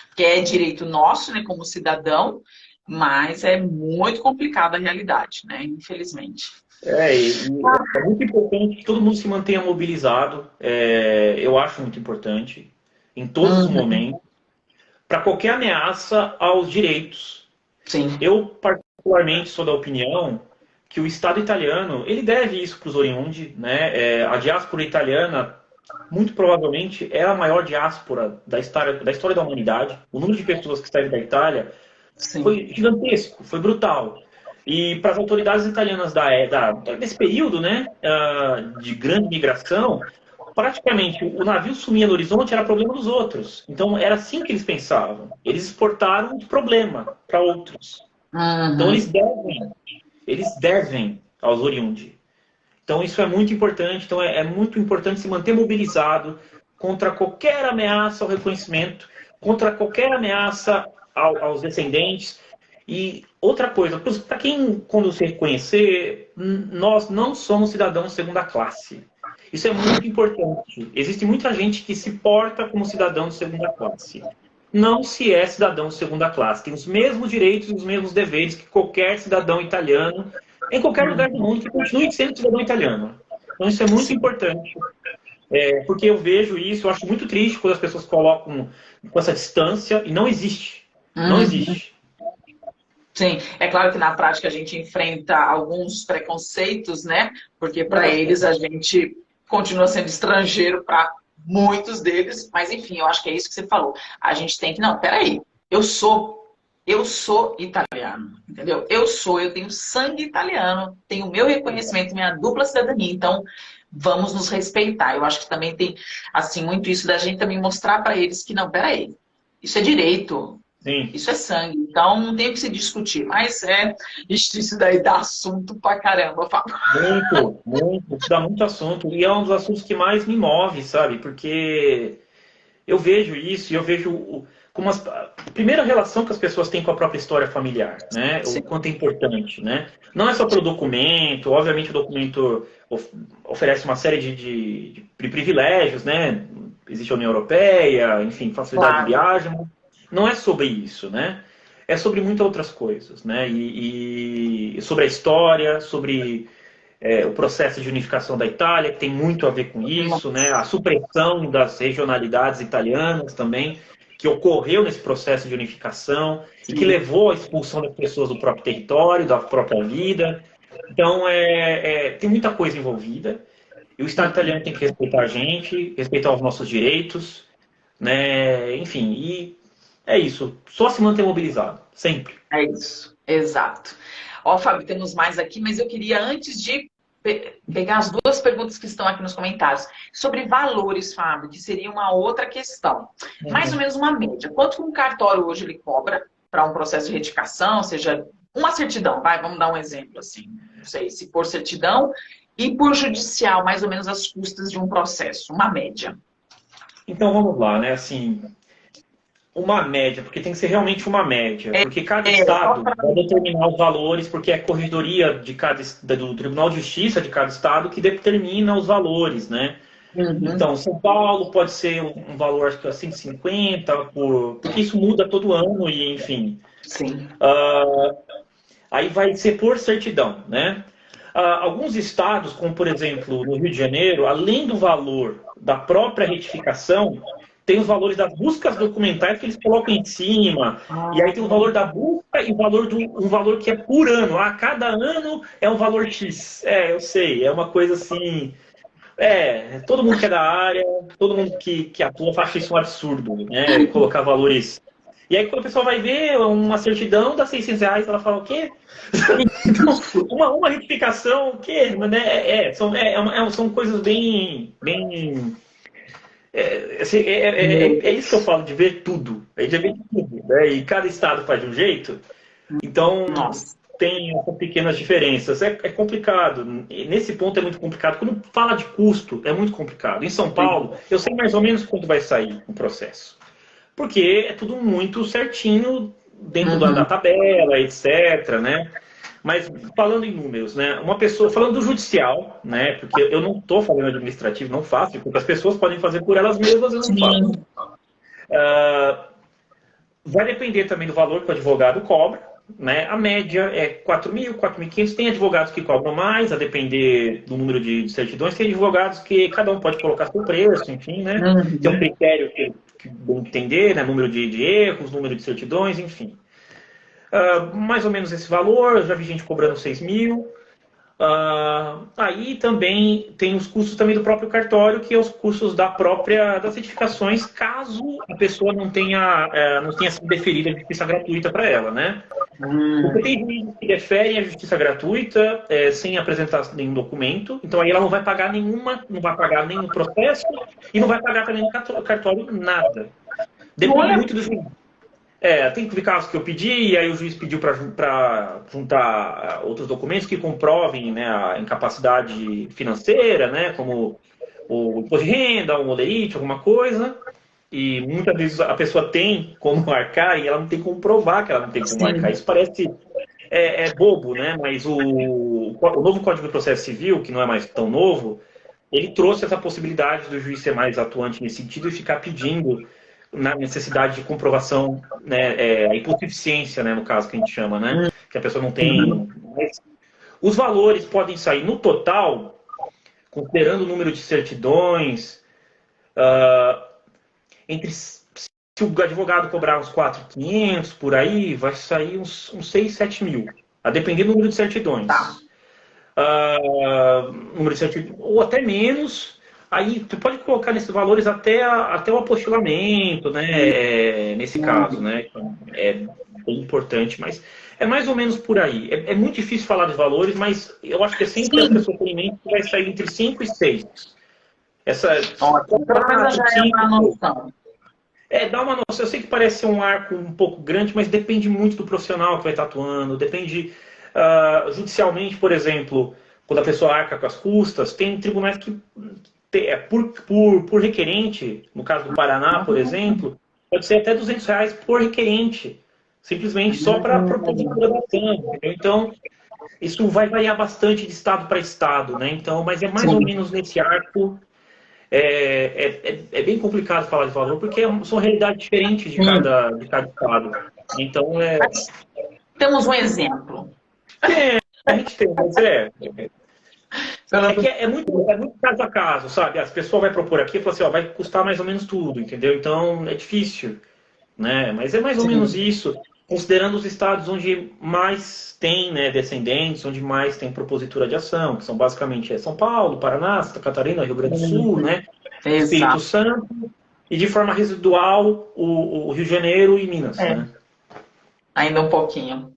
porque é direito nosso, né, como cidadão, mas é muito complicada a realidade, né, infelizmente. É muito importante que todo mundo se mantenha mobilizado, eu acho muito importante, em todos os momentos, para qualquer ameaça aos direitos. Sim. Eu, particularmente, sou da opinião que o Estado italiano, ele deve isso para os oriundi, né? A diáspora italiana, muito provavelmente, é a maior diáspora da história da humanidade. O número de pessoas que saíram da Itália foi gigantesco, foi brutal. E para as autoridades italianas desse período, né, de grande migração, praticamente o navio sumia no horizonte era problema dos outros. Então era assim que eles pensavam. Eles exportaram o problema para outros. Então eles devem aos oriundi. Então isso é muito importante. Então é muito importante se manter mobilizado contra qualquer ameaça ao reconhecimento, contra qualquer ameaça aos descendentes. E outra coisa, para quem, quando se reconhecer, nós não somos cidadãos de segunda classe. Isso é muito importante. Existe muita gente que se porta como cidadão de segunda classe. Não se é cidadão de segunda classe. Tem os mesmos direitos e os mesmos deveres que qualquer cidadão italiano, em qualquer lugar do mundo, que continue sendo cidadão italiano. Então isso é muito importante. Porque eu vejo isso, eu acho muito triste quando as pessoas colocam com essa distância, e não existe. Não existe. Sim, é claro que na prática a gente enfrenta alguns preconceitos, né? Porque para eles a gente continua sendo estrangeiro para muitos deles, mas enfim, eu acho que é isso que você falou. A gente tem que, não, peraí, eu sou eu sou italiano, entendeu? Eu tenho sangue italiano, tenho meu reconhecimento, minha dupla cidadania, então vamos nos respeitar. Eu acho que também tem, assim, muito isso da gente também mostrar para eles que, não, peraí, isso é direito, Sim. isso é sangue, então não tem o que se discutir, mas isso daí dá assunto pra caramba, Fábio. Muito, muito, dá muito assunto. E é um dos assuntos que mais me move, sabe? Porque eu vejo isso e eu vejo como a primeira relação que as pessoas têm com a própria história familiar, né? O Sim, quanto é importante, né? Não é só pelo documento, obviamente o documento oferece uma série de privilégios, né? Existe a União Europeia, enfim, facilidade de claro. viagem, mas não é sobre isso, né? É sobre muitas outras coisas, né? E sobre a história, sobre o processo de unificação da Itália, que tem muito a ver com isso, né? A supressão das regionalidades italianas também, que ocorreu nesse processo de unificação e que Sim. levou à expulsão das pessoas do próprio território, da própria vida. Então, tem muita coisa envolvida. E o Estado italiano tem que respeitar a gente, respeitar os nossos direitos, né? Enfim, e é isso. Só se manter mobilizado, sempre. É isso, exato. Ó, Fábio, temos mais aqui, mas eu queria, antes de pegar as duas perguntas que estão aqui nos comentários, sobre valores, Fábio, que seria uma outra questão. Mais ou Uhum. menos uma média. Quanto que um cartório hoje ele cobra para um processo de retificação, seja uma certidão, vai, vamos dar um exemplo assim, não sei se por certidão, e por judicial, mais ou menos as custas de um processo, uma média. Então vamos lá, né? Assim, uma média, porque tem que ser realmente uma média, porque cada Só estado pra... vai determinar os valores, porque é a corregedoria do Tribunal de Justiça de cada estado que determina os valores, né? Uhum, Então, São Paulo pode ser um valor, acho que é 150, porque isso muda todo ano e, enfim. sim. Aí vai ser por certidão, né? Alguns estados, como por exemplo no Rio de Janeiro, além do valor da própria retificação, tem os valores das buscas documentais que eles colocam em cima, e aí tem o valor da busca e o valor um valor que é por ano. Cada ano é um valor X. Eu sei, é uma coisa assim. Todo mundo que é da área, todo mundo que atua acha isso um absurdo, né? Colocar valores. E aí, quando a pessoa vai ver uma certidão, dá R$ 600, ela fala, o quê? Então, uma retificação, o quê? Né? São coisas bem assim, é isso que eu falo, de ver tudo. A gente já vê tudo, né? E cada estado faz de um jeito. Então, Nossa. tem essas pequenas diferenças. É complicado. E nesse ponto é muito complicado. Quando fala de custo, é muito complicado. Em São Paulo, eu sei mais ou menos quanto vai sair o processo. Porque é tudo muito certinho dentro da Uhum. tabela, etc, né? Mas falando em números, né? Uma pessoa, falando do judicial, né? Porque eu não estou falando administrativo, não faço, porque as pessoas podem fazer por elas mesmas, eu não faço. Sim. Vai depender também do valor que o advogado cobra, né? A média é 4.000, 4.500. Tem advogados que cobram mais, a depender do número de certidões. Tem advogados que cada um pode colocar seu preço, enfim, né? Tem um Uhum. critério que bom entender, né? Número de erros, número de certidões, enfim. Mais ou menos esse valor, eu já vi gente cobrando 6.000. Aí também tem os custos também do próprio cartório, que é os custos das certificações, caso a pessoa não tenha sido deferida a justiça gratuita para ela, né? Porque Hum. tem juízes que deferem a justiça gratuita sem apresentar nenhum documento, então aí ela não vai pagar não vai pagar nem no processo e não vai pagar também no cartório nada. Depende Olha, muito do juiz. Tem casos que eu pedi, e aí o juiz pediu para juntar outros documentos que comprovem, né, a incapacidade financeira, né, como o imposto de renda, um olerite, alguma coisa. E muitas vezes a pessoa tem como marcar e ela não tem como provar que ela não tem como marcar. sim. Isso parece bobo, né? Mas o novo Código de Processo Civil, que não é mais tão novo, ele trouxe essa possibilidade do juiz ser mais atuante nesse sentido e ficar pedindo na necessidade de comprovação, né, a hipossuficiência, né, no caso que a gente chama, né, que a pessoa não tem. Mas os valores podem sair no total, considerando o número de certidões, se o advogado cobrar uns 4.500 por aí, vai sair uns 6, 7 mil, a depender do número de Tá. certidões. Número de certidões, ou até menos, Aí tu pode colocar nesses valores até o apostilamento, né? Nesse caso, né? Então, é bem importante, mas é mais ou menos por aí. É muito difícil falar de valores, mas eu acho que é sempre a Sim. pessoa tem em mente que vai sair entre 5 e 6. Essa Ótimo. Pelo menos já é 5, uma noção. dá uma noção. Eu sei que parece ser um arco um pouco grande, mas depende muito do profissional que vai estar atuando. Depende, judicialmente, por exemplo, quando a pessoa arca com as custas, tem tribunais que, por requerente, no caso do Paraná, por exemplo, pode ser até R$ 200 por requerente. Simplesmente só para a propositura da ação. Entendeu? Então, isso vai variar bastante de estado para estado, né? Então, mas é mais ou Sim. menos nesse arco. É bem complicado falar de valor, porque são realidades diferentes de cada estado. Então, Mas temos um exemplo. a gente tem, mas é muito caso a caso, sabe? As pessoas vão propor aqui e falam assim, ó, vai custar mais ou menos tudo, entendeu? Então, é difícil, né? Mas é mais ou menos Sim. isso, considerando os estados onde mais tem, né, descendentes, onde mais tem propositura de ação, que são basicamente São Paulo, Paraná, Santa Catarina, Rio Grande do Sul, né? Espírito Exato. Santo, e de forma residual o Rio de Janeiro e Minas, né? Ainda um pouquinho.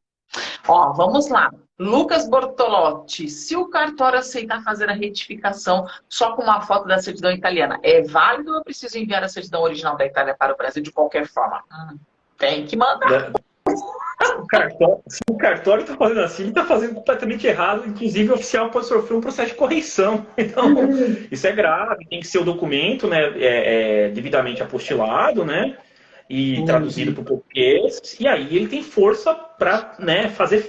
Ó, vamos lá. Lucas Bortolotti, se o cartório aceitar fazer a retificação só com uma foto da certidão italiana, é válido ou eu preciso enviar a certidão original da Itália para o Brasil de qualquer forma? Tem que mandar. Se o cartório está fazendo assim, ele está fazendo completamente errado. Inclusive, o oficial pode sofrer um processo de correção. Então, isso é grave. Tem que ser o documento, né, devidamente apostilado, né, e traduzido para o português. E aí ele tem força para, né, fazer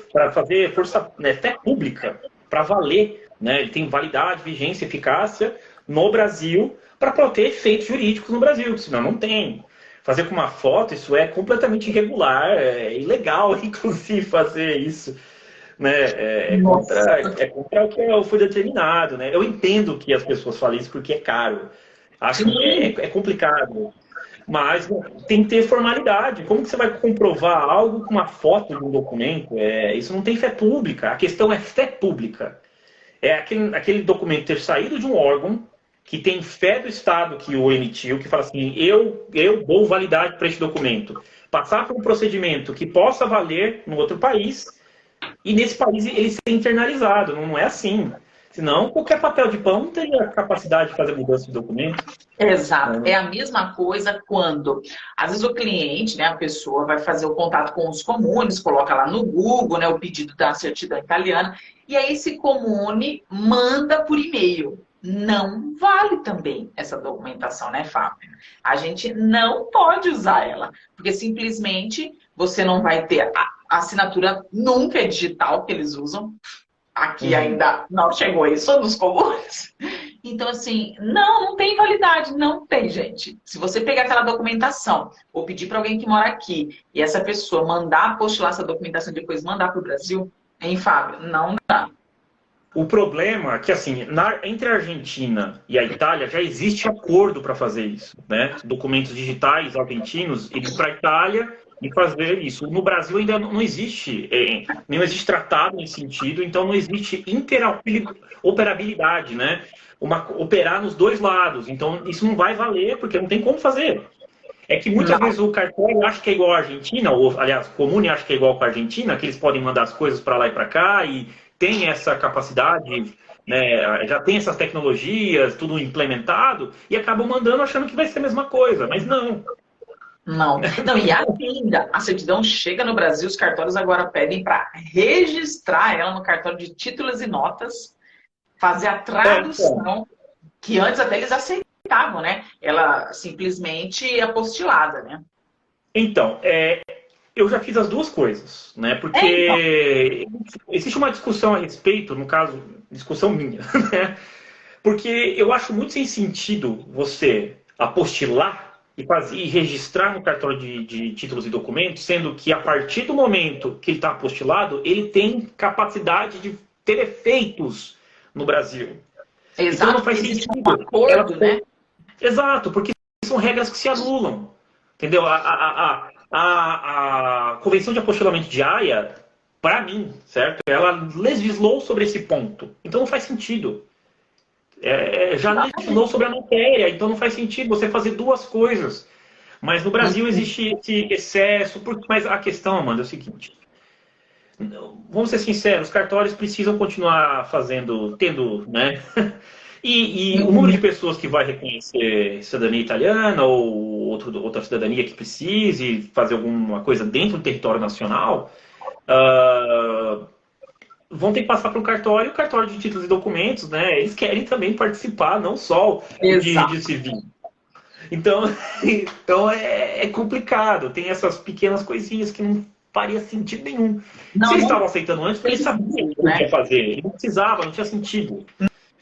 força, né, fé pública, para valer. Né, ele tem validade, vigência, eficácia no Brasil para ter efeitos jurídicos no Brasil, senão não tem. Fazer com uma foto, isso é completamente irregular, é ilegal, inclusive, fazer isso. Né? É contra o que foi determinado. Né? Eu entendo que as pessoas falem isso porque é caro. Acho que é complicado. Mas tem que ter formalidade. Como que você vai comprovar algo com uma foto de um documento? Isso não tem fé pública. A questão é fé pública. É aquele documento ter saído de um órgão que tem fé do Estado que o emitiu, que fala assim, eu dou validade para esse documento. Passar por um procedimento que possa valer no outro país, e nesse país ele ser internalizado. Não é assim. Senão, qualquer papel de pão teria capacidade de fazer mudança de documento. Exato. É a mesma coisa quando, às vezes, o cliente, né, a pessoa vai fazer o contato com os comunes, coloca lá no Google, né, o pedido da certidão italiana, e aí esse comune manda por e-mail. Não vale também essa documentação, né, Fábio? A gente não pode usar ela, porque simplesmente você não vai ter a assinatura nunca é digital que eles usam. Aqui ainda não chegou isso nos comuns. Então, assim, não tem validade, não tem, gente. Se você pegar aquela documentação ou pedir para alguém que mora aqui e essa pessoa mandar apostilar essa documentação e depois mandar para o Brasil, hein, Fábio? Não dá. O problema é que, assim, entre a Argentina e a Itália já existe acordo para fazer isso, né? Documentos digitais argentinos irem para a Itália e fazer isso. No Brasil ainda não existe, não existe tratado nesse sentido, então não existe interoperabilidade, né? Operar nos dois lados. Então isso não vai valer, porque não tem como fazer. É que muitas vezes o cartório acha que é igual à Argentina, ou aliás, o comune acha que é igual com a Argentina, que eles podem mandar as coisas para lá e para cá e tem essa capacidade, né, já tem essas tecnologias, tudo implementado, e acabam mandando achando que vai ser a mesma coisa, mas não. Não, e ainda, a certidão chega no Brasil, os cartórios agora pedem para registrar ela no cartório de títulos e notas, fazer a tradução, que antes até eles aceitavam, né? Ela simplesmente apostilada, né? Então, eu já fiz as duas coisas, né? Porque existe uma discussão a respeito, no caso, discussão minha, né? Porque eu acho muito sem sentido você apostilar e registrar no cartório de títulos e documentos, sendo que a partir do momento que ele está apostilado, ele tem capacidade de ter efeitos no Brasil. Exato, então não faz existe sentido. um acordo, né? Exato, porque são regras que se anulam. Entendeu? A Convenção de Apostilamento de Haia, para mim, certo? Ela legislou sobre esse ponto. Então não faz sentido. Já legislou sobre a matéria, então não faz sentido você fazer duas coisas. Mas no Brasil existe esse excesso, mas a questão, Amanda, é o seguinte. Vamos ser sinceros, os cartórios precisam continuar tendo, né? E o número de pessoas que vai reconhecer cidadania italiana ou outra cidadania que precise fazer alguma coisa dentro do território nacional, vão ter que passar para o cartório de títulos e documentos, né? Eles querem também participar, não só de civil. Então é complicado, tem essas pequenas coisinhas que não faria sentido nenhum. Se eles estavam aceitando antes, eles sabiam o que ia fazer. Ele não precisava, não tinha sentido.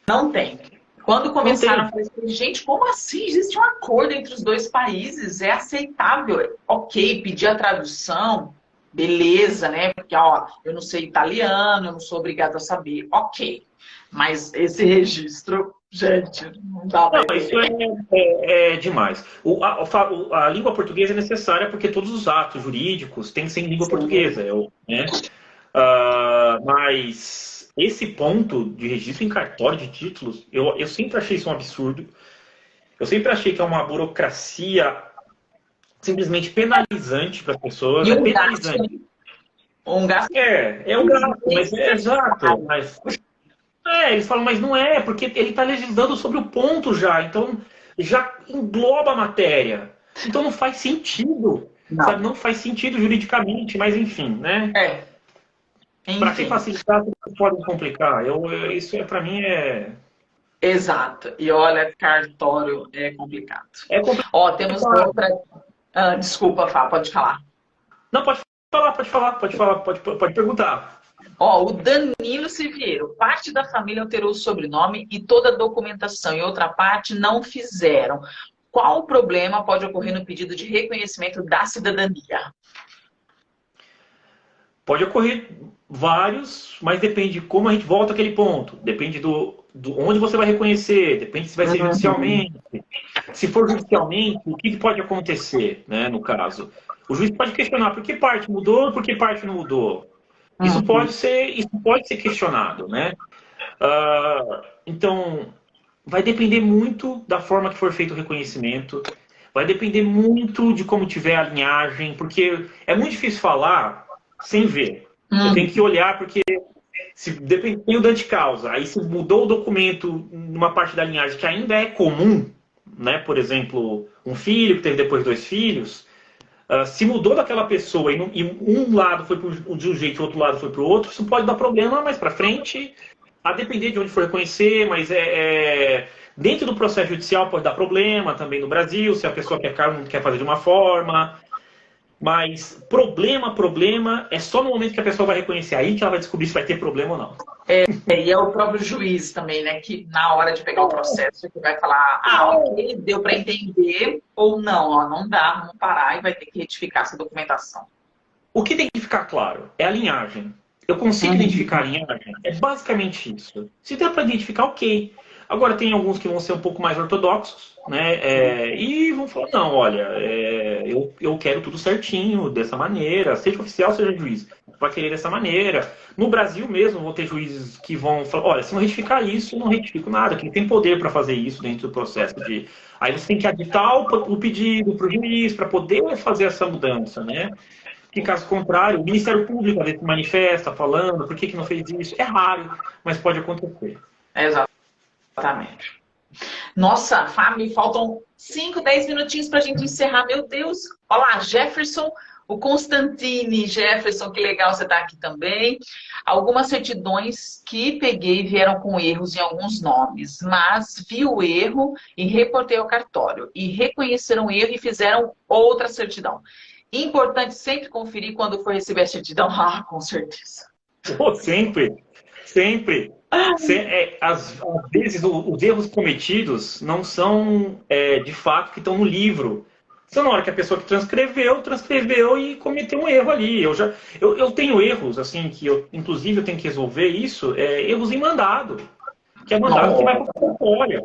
Não tem. Quando começaram a fazer, gente, como assim? Existe um acordo entre os dois países, é aceitável. Ok, pedir a tradução, beleza, né? Porque, ó, eu não sei italiano, eu não sou obrigado a saber. Ok. Mas esse registro, gente, não dá pra Não, isso é demais. A língua portuguesa é necessária porque todos os atos jurídicos têm que ser em língua portuguesa, né? Mas esse ponto de registro em cartório de títulos, eu sempre achei isso um absurdo. Eu sempre achei que é uma burocracia simplesmente penalizante para as pessoas. É penalizante. Um gasto. É um gasto, mas é exato. Mas, eles falam, mas não é, porque ele está legislando sobre o ponto já, então já engloba a matéria. Então não faz sentido, sabe? Não faz sentido juridicamente, mas enfim, né? Para que facilitar, pode complicar. Isso para mim é... Exato. E olha, cartório é complicado. É complicado. Ó, temos outra... desculpa, Fá, pode falar. Não, pode perguntar. Ó, o Danilo Siviero, parte da família alterou o sobrenome e toda a documentação, e outra parte não fizeram. Qual o problema pode ocorrer no pedido de reconhecimento da cidadania? Pode ocorrer vários, mas depende de como a gente volta àquele ponto. Depende do onde você vai reconhecer, depende se vai ser judicialmente. Se for judicialmente, o que pode acontecer, né, no caso? O juiz pode questionar por que parte mudou, por que parte não mudou. Isso pode ser questionado, né? Então, vai depender muito da forma que for feito o reconhecimento, vai depender muito de como tiver a linhagem, porque é muito difícil falar sem ver. Eu tenho que olhar, porque tem o dano de causa, aí se mudou o documento numa parte da linhagem que ainda é comum, né? Por exemplo, um filho que teve depois 2 filhos, se mudou daquela pessoa e um lado foi de um jeito e o outro lado foi para o outro, isso pode dar problema mais para frente, a depender de onde for reconhecer, mas dentro do processo judicial pode dar problema também no Brasil, se a pessoa quer fazer de uma forma. Mas problema é só no momento que a pessoa vai reconhecer, aí que ela vai descobrir se vai ter problema ou não. E é o próprio juiz também, né? Que na hora de pegar o processo, que vai falar, ok, deu para entender, ou não, ó, não dá, vamos parar e vai ter que retificar essa documentação. O que tem que ficar claro é a linhagem. Eu consigo identificar a linhagem? É basicamente isso. Se der para identificar, ok. Agora tem alguns que vão ser um pouco mais ortodoxos, né? E vão falar, não, olha, eu quero tudo certinho, dessa maneira, seja oficial, seja juiz, vai querer dessa maneira. No Brasil mesmo, vão ter juízes que vão falar, olha, se não retificar isso, eu não retifico nada, quem tem poder para fazer isso dentro do processo de... Aí você tem que aditar o pedido para o juiz, para poder fazer essa mudança, né? Em caso contrário, o Ministério Público às vezes se manifesta falando, por que não fez isso? É raro, mas pode acontecer. Exatamente. Nossa, Fábio, faltam 5, 10 minutinhos para a gente encerrar. Meu Deus! Olá, Jefferson, o Constantine. Jefferson, que legal você estar aqui também. Algumas certidões que peguei vieram com erros em alguns nomes, mas vi o erro e reportei ao cartório. E reconheceram o erro e fizeram outra certidão. Importante sempre conferir quando for receber a certidão. Com certeza. Sempre. Às vezes, os erros cometidos não são, de fato, que estão no livro. São na hora que a pessoa que transcreveu e cometeu um erro ali. Eu tenho erros, assim, que inclusive eu tenho que resolver isso, erros em mandado. Que é mandado que vai para o cartório.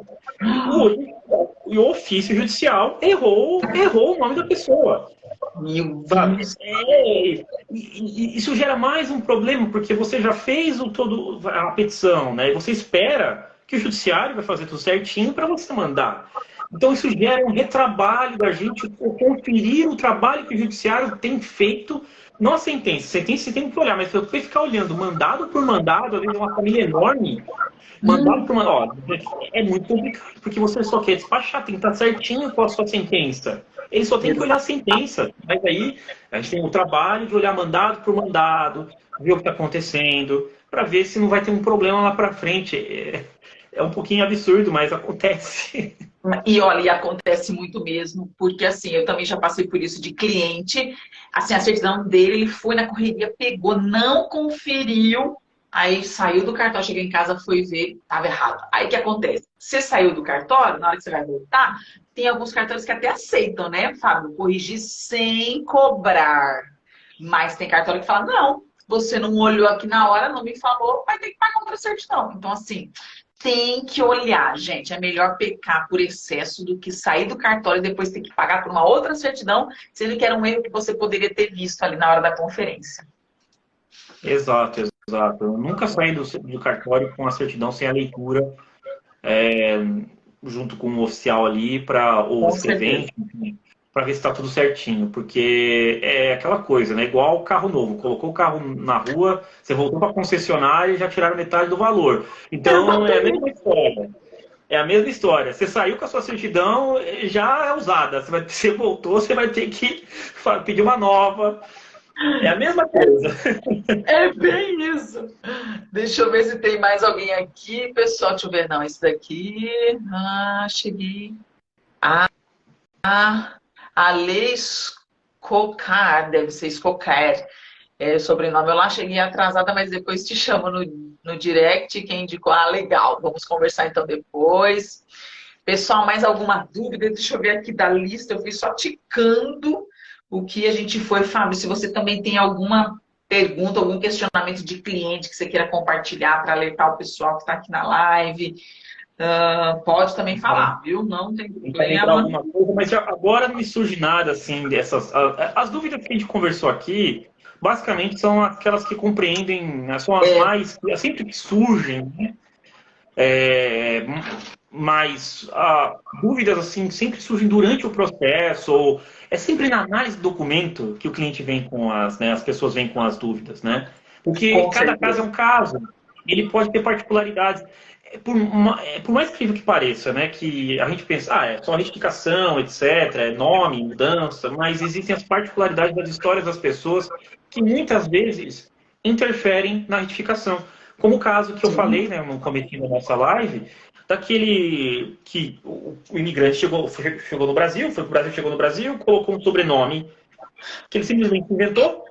E o ofício judicial errou o nome da pessoa. Isso gera mais um problema, porque você já fez a petição, né? E você espera que o judiciário vai fazer tudo certinho para você mandar. Então isso gera um retrabalho da gente conferir o trabalho que o judiciário tem feito, não a sentença. Sentença você tem que olhar, mas se você ficar olhando mandado por mandado, às vezes é uma família enorme, mandado por mandado, é muito complicado, porque você só quer despachar, tem que estar certinho com a sua sentença. Ele só tem que olhar a sentença. Mas aí a gente tem o trabalho de olhar mandado por mandado, ver o que está acontecendo, para ver se não vai ter um problema lá para frente. É um pouquinho absurdo, mas acontece. E olha, e acontece muito mesmo, porque assim, eu também já passei por isso de cliente, assim, a certidão dele, ele foi na correria, pegou, não conferiu, aí saiu do cartório, chegou em casa, foi ver, estava errado. Aí o que acontece? Você saiu do cartório, na hora que você vai voltar, tem alguns cartórios que até aceitam, né, Fábio? Corrigir sem cobrar. Mas tem cartório que fala, não, você não olhou aqui na hora, não me falou, vai ter que pagar outra certidão. Então, assim, tem que olhar, gente. É melhor pecar por excesso do que sair do cartório e depois ter que pagar por uma outra certidão, sendo que era um erro que você poderia ter visto ali na hora da conferência. Exato, exato. Eu nunca saí do cartório com a certidão sem a leitura, junto com o oficial ali, ou o escrevente, para ver se está tudo certinho. Porque é aquela coisa, né? Igual o carro novo. Colocou o carro na rua, você voltou para a concessionária e já tiraram metade do valor. Então, é a mesma história. É a mesma história. Você saiu com a sua certidão, já é usada. Você voltou, você vai ter que pedir uma nova. É a mesma coisa. É bem isso. Deixa eu ver se tem mais alguém aqui. Pessoal, deixa eu ver. Não, esse daqui... cheguei. A lei Escocar, deve ser Escocar. É o sobrenome. Eu lá cheguei atrasada, mas depois te chamo no direct. Quem indicou? Legal. Vamos conversar então depois. Pessoal, mais alguma dúvida? Deixa eu ver aqui da lista. Eu fui só ticando o que a gente foi. Fábio, se você também tem alguma pergunta, algum questionamento de cliente que você queira compartilhar para alertar o pessoal que está aqui na live, pode também falar, viu? Não tem problema. Alguma coisa, mas agora não me surge nada assim dessas. As dúvidas que a gente conversou aqui, basicamente são aquelas que compreendem, são as mais, sempre que surgem, né? Mas dúvidas assim sempre surgem durante o processo, ou é sempre na análise do documento que o cliente vem com as pessoas vêm com as dúvidas, né? Porque cada caso é um caso, ele pode ter particularidades. Por mais incrível que pareça, né? Que a gente pensa, é só retificação, etc., é nome, mudança, mas existem as particularidades das histórias das pessoas que muitas vezes interferem na retificação. Como o caso que eu falei, né, no começo da nossa live, daquele que o imigrante chegou no Brasil, foi para o Brasil, chegou no Brasil, colocou um sobrenome que ele simplesmente inventou,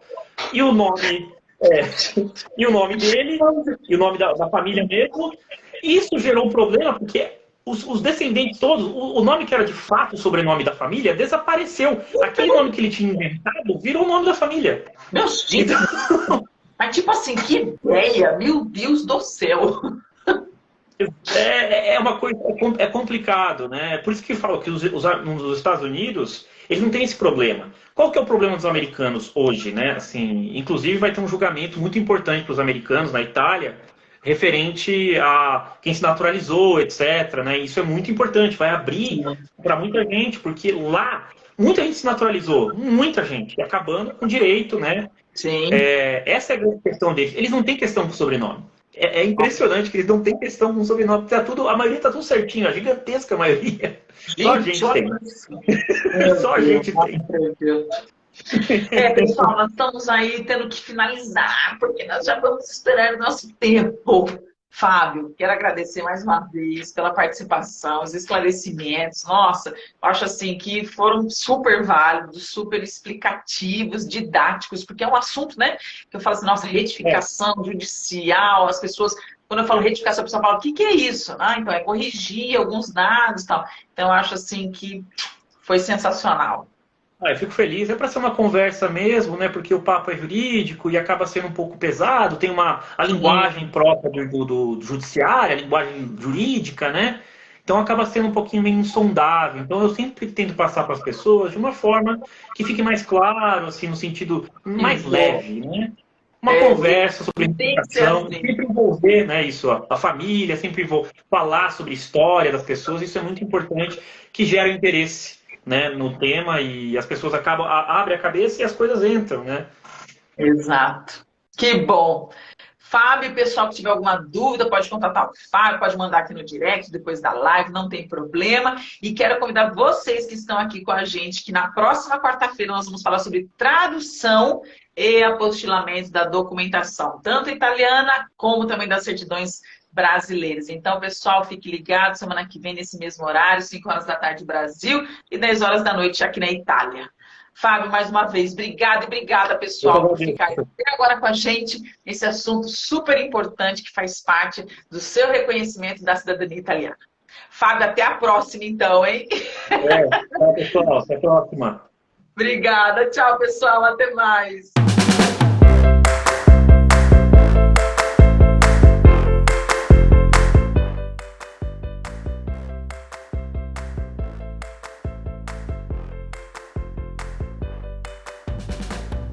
e o nome dele, e o nome da família mesmo. E isso gerou um problema, porque os descendentes todos, o nome que era de fato o sobrenome da família, desapareceu. Aquele nome que ele tinha inventado virou o nome da família. Meu Deus! Então... Mas tipo assim, que ideia! Meu Deus do céu! É uma coisa, é complicado, né? Por isso que eu falo que nos Estados Unidos, eles não têm esse problema. Qual que é o problema dos americanos hoje, né? Assim, inclusive vai ter um julgamento muito importante para os americanos na Itália, referente a quem se naturalizou, etc., né? Isso é muito importante, vai abrir para muita gente, porque lá muita gente se naturalizou, muita gente, acabando com direito, né? Sim. Essa é a grande questão deles. Eles não têm questão com sobrenome. É impressionante que eles não têm questão com sobrenome. A maioria está tudo certinho, a gigantesca maioria. Só a gente tem. Só a gente tem. Pessoal, nós estamos aí tendo que finalizar, porque nós já vamos esperar o nosso tempo. Fábio, quero agradecer mais uma vez pela participação, os esclarecimentos. Nossa, eu acho assim que foram super válidos, super explicativos, didáticos, porque é um assunto, né? Que eu falo assim, nossa, retificação judicial, as pessoas, quando eu falo retificação, a pessoa fala, o que é isso? Então, é corrigir alguns dados e tal. Então, eu acho assim que foi sensacional. Eu fico feliz, é para ser uma conversa mesmo, né? Porque o papo é jurídico e acaba sendo um pouco pesado, tem a linguagem própria do judiciário, a linguagem jurídica, né? Então acaba sendo um pouquinho meio insondável. Então eu sempre tento passar para as pessoas de uma forma que fique mais claro, assim, no sentido mais leve, né? uma conversa sobre tem que ser educação, assim. sempre envolver, né, isso, a família, sempre falar sobre história das pessoas, isso é muito importante, que gera interesse, né, no tema e as pessoas abrem a cabeça e as coisas entram, né? Exato. Que bom. Fábio, pessoal que tiver alguma dúvida, pode contatar o Fábio, pode mandar aqui no direct, depois da live, não tem problema. E quero convidar vocês que estão aqui com a gente, que na próxima quarta-feira nós vamos falar sobre tradução e apostilamento da documentação, tanto italiana como também das certidões brasileiras. Então, pessoal, fique ligado, semana que vem, nesse mesmo horário, 5 horas da tarde, Brasil, e 10 horas da noite aqui na Itália. Fábio, mais uma vez, obrigada e obrigada, pessoal, por ficar até agora com a gente nesse assunto super importante que faz parte do seu reconhecimento da cidadania italiana. Fábio, até a próxima, então, hein? Tchau, pessoal. Até a próxima. Obrigada. Tchau, pessoal. Até mais.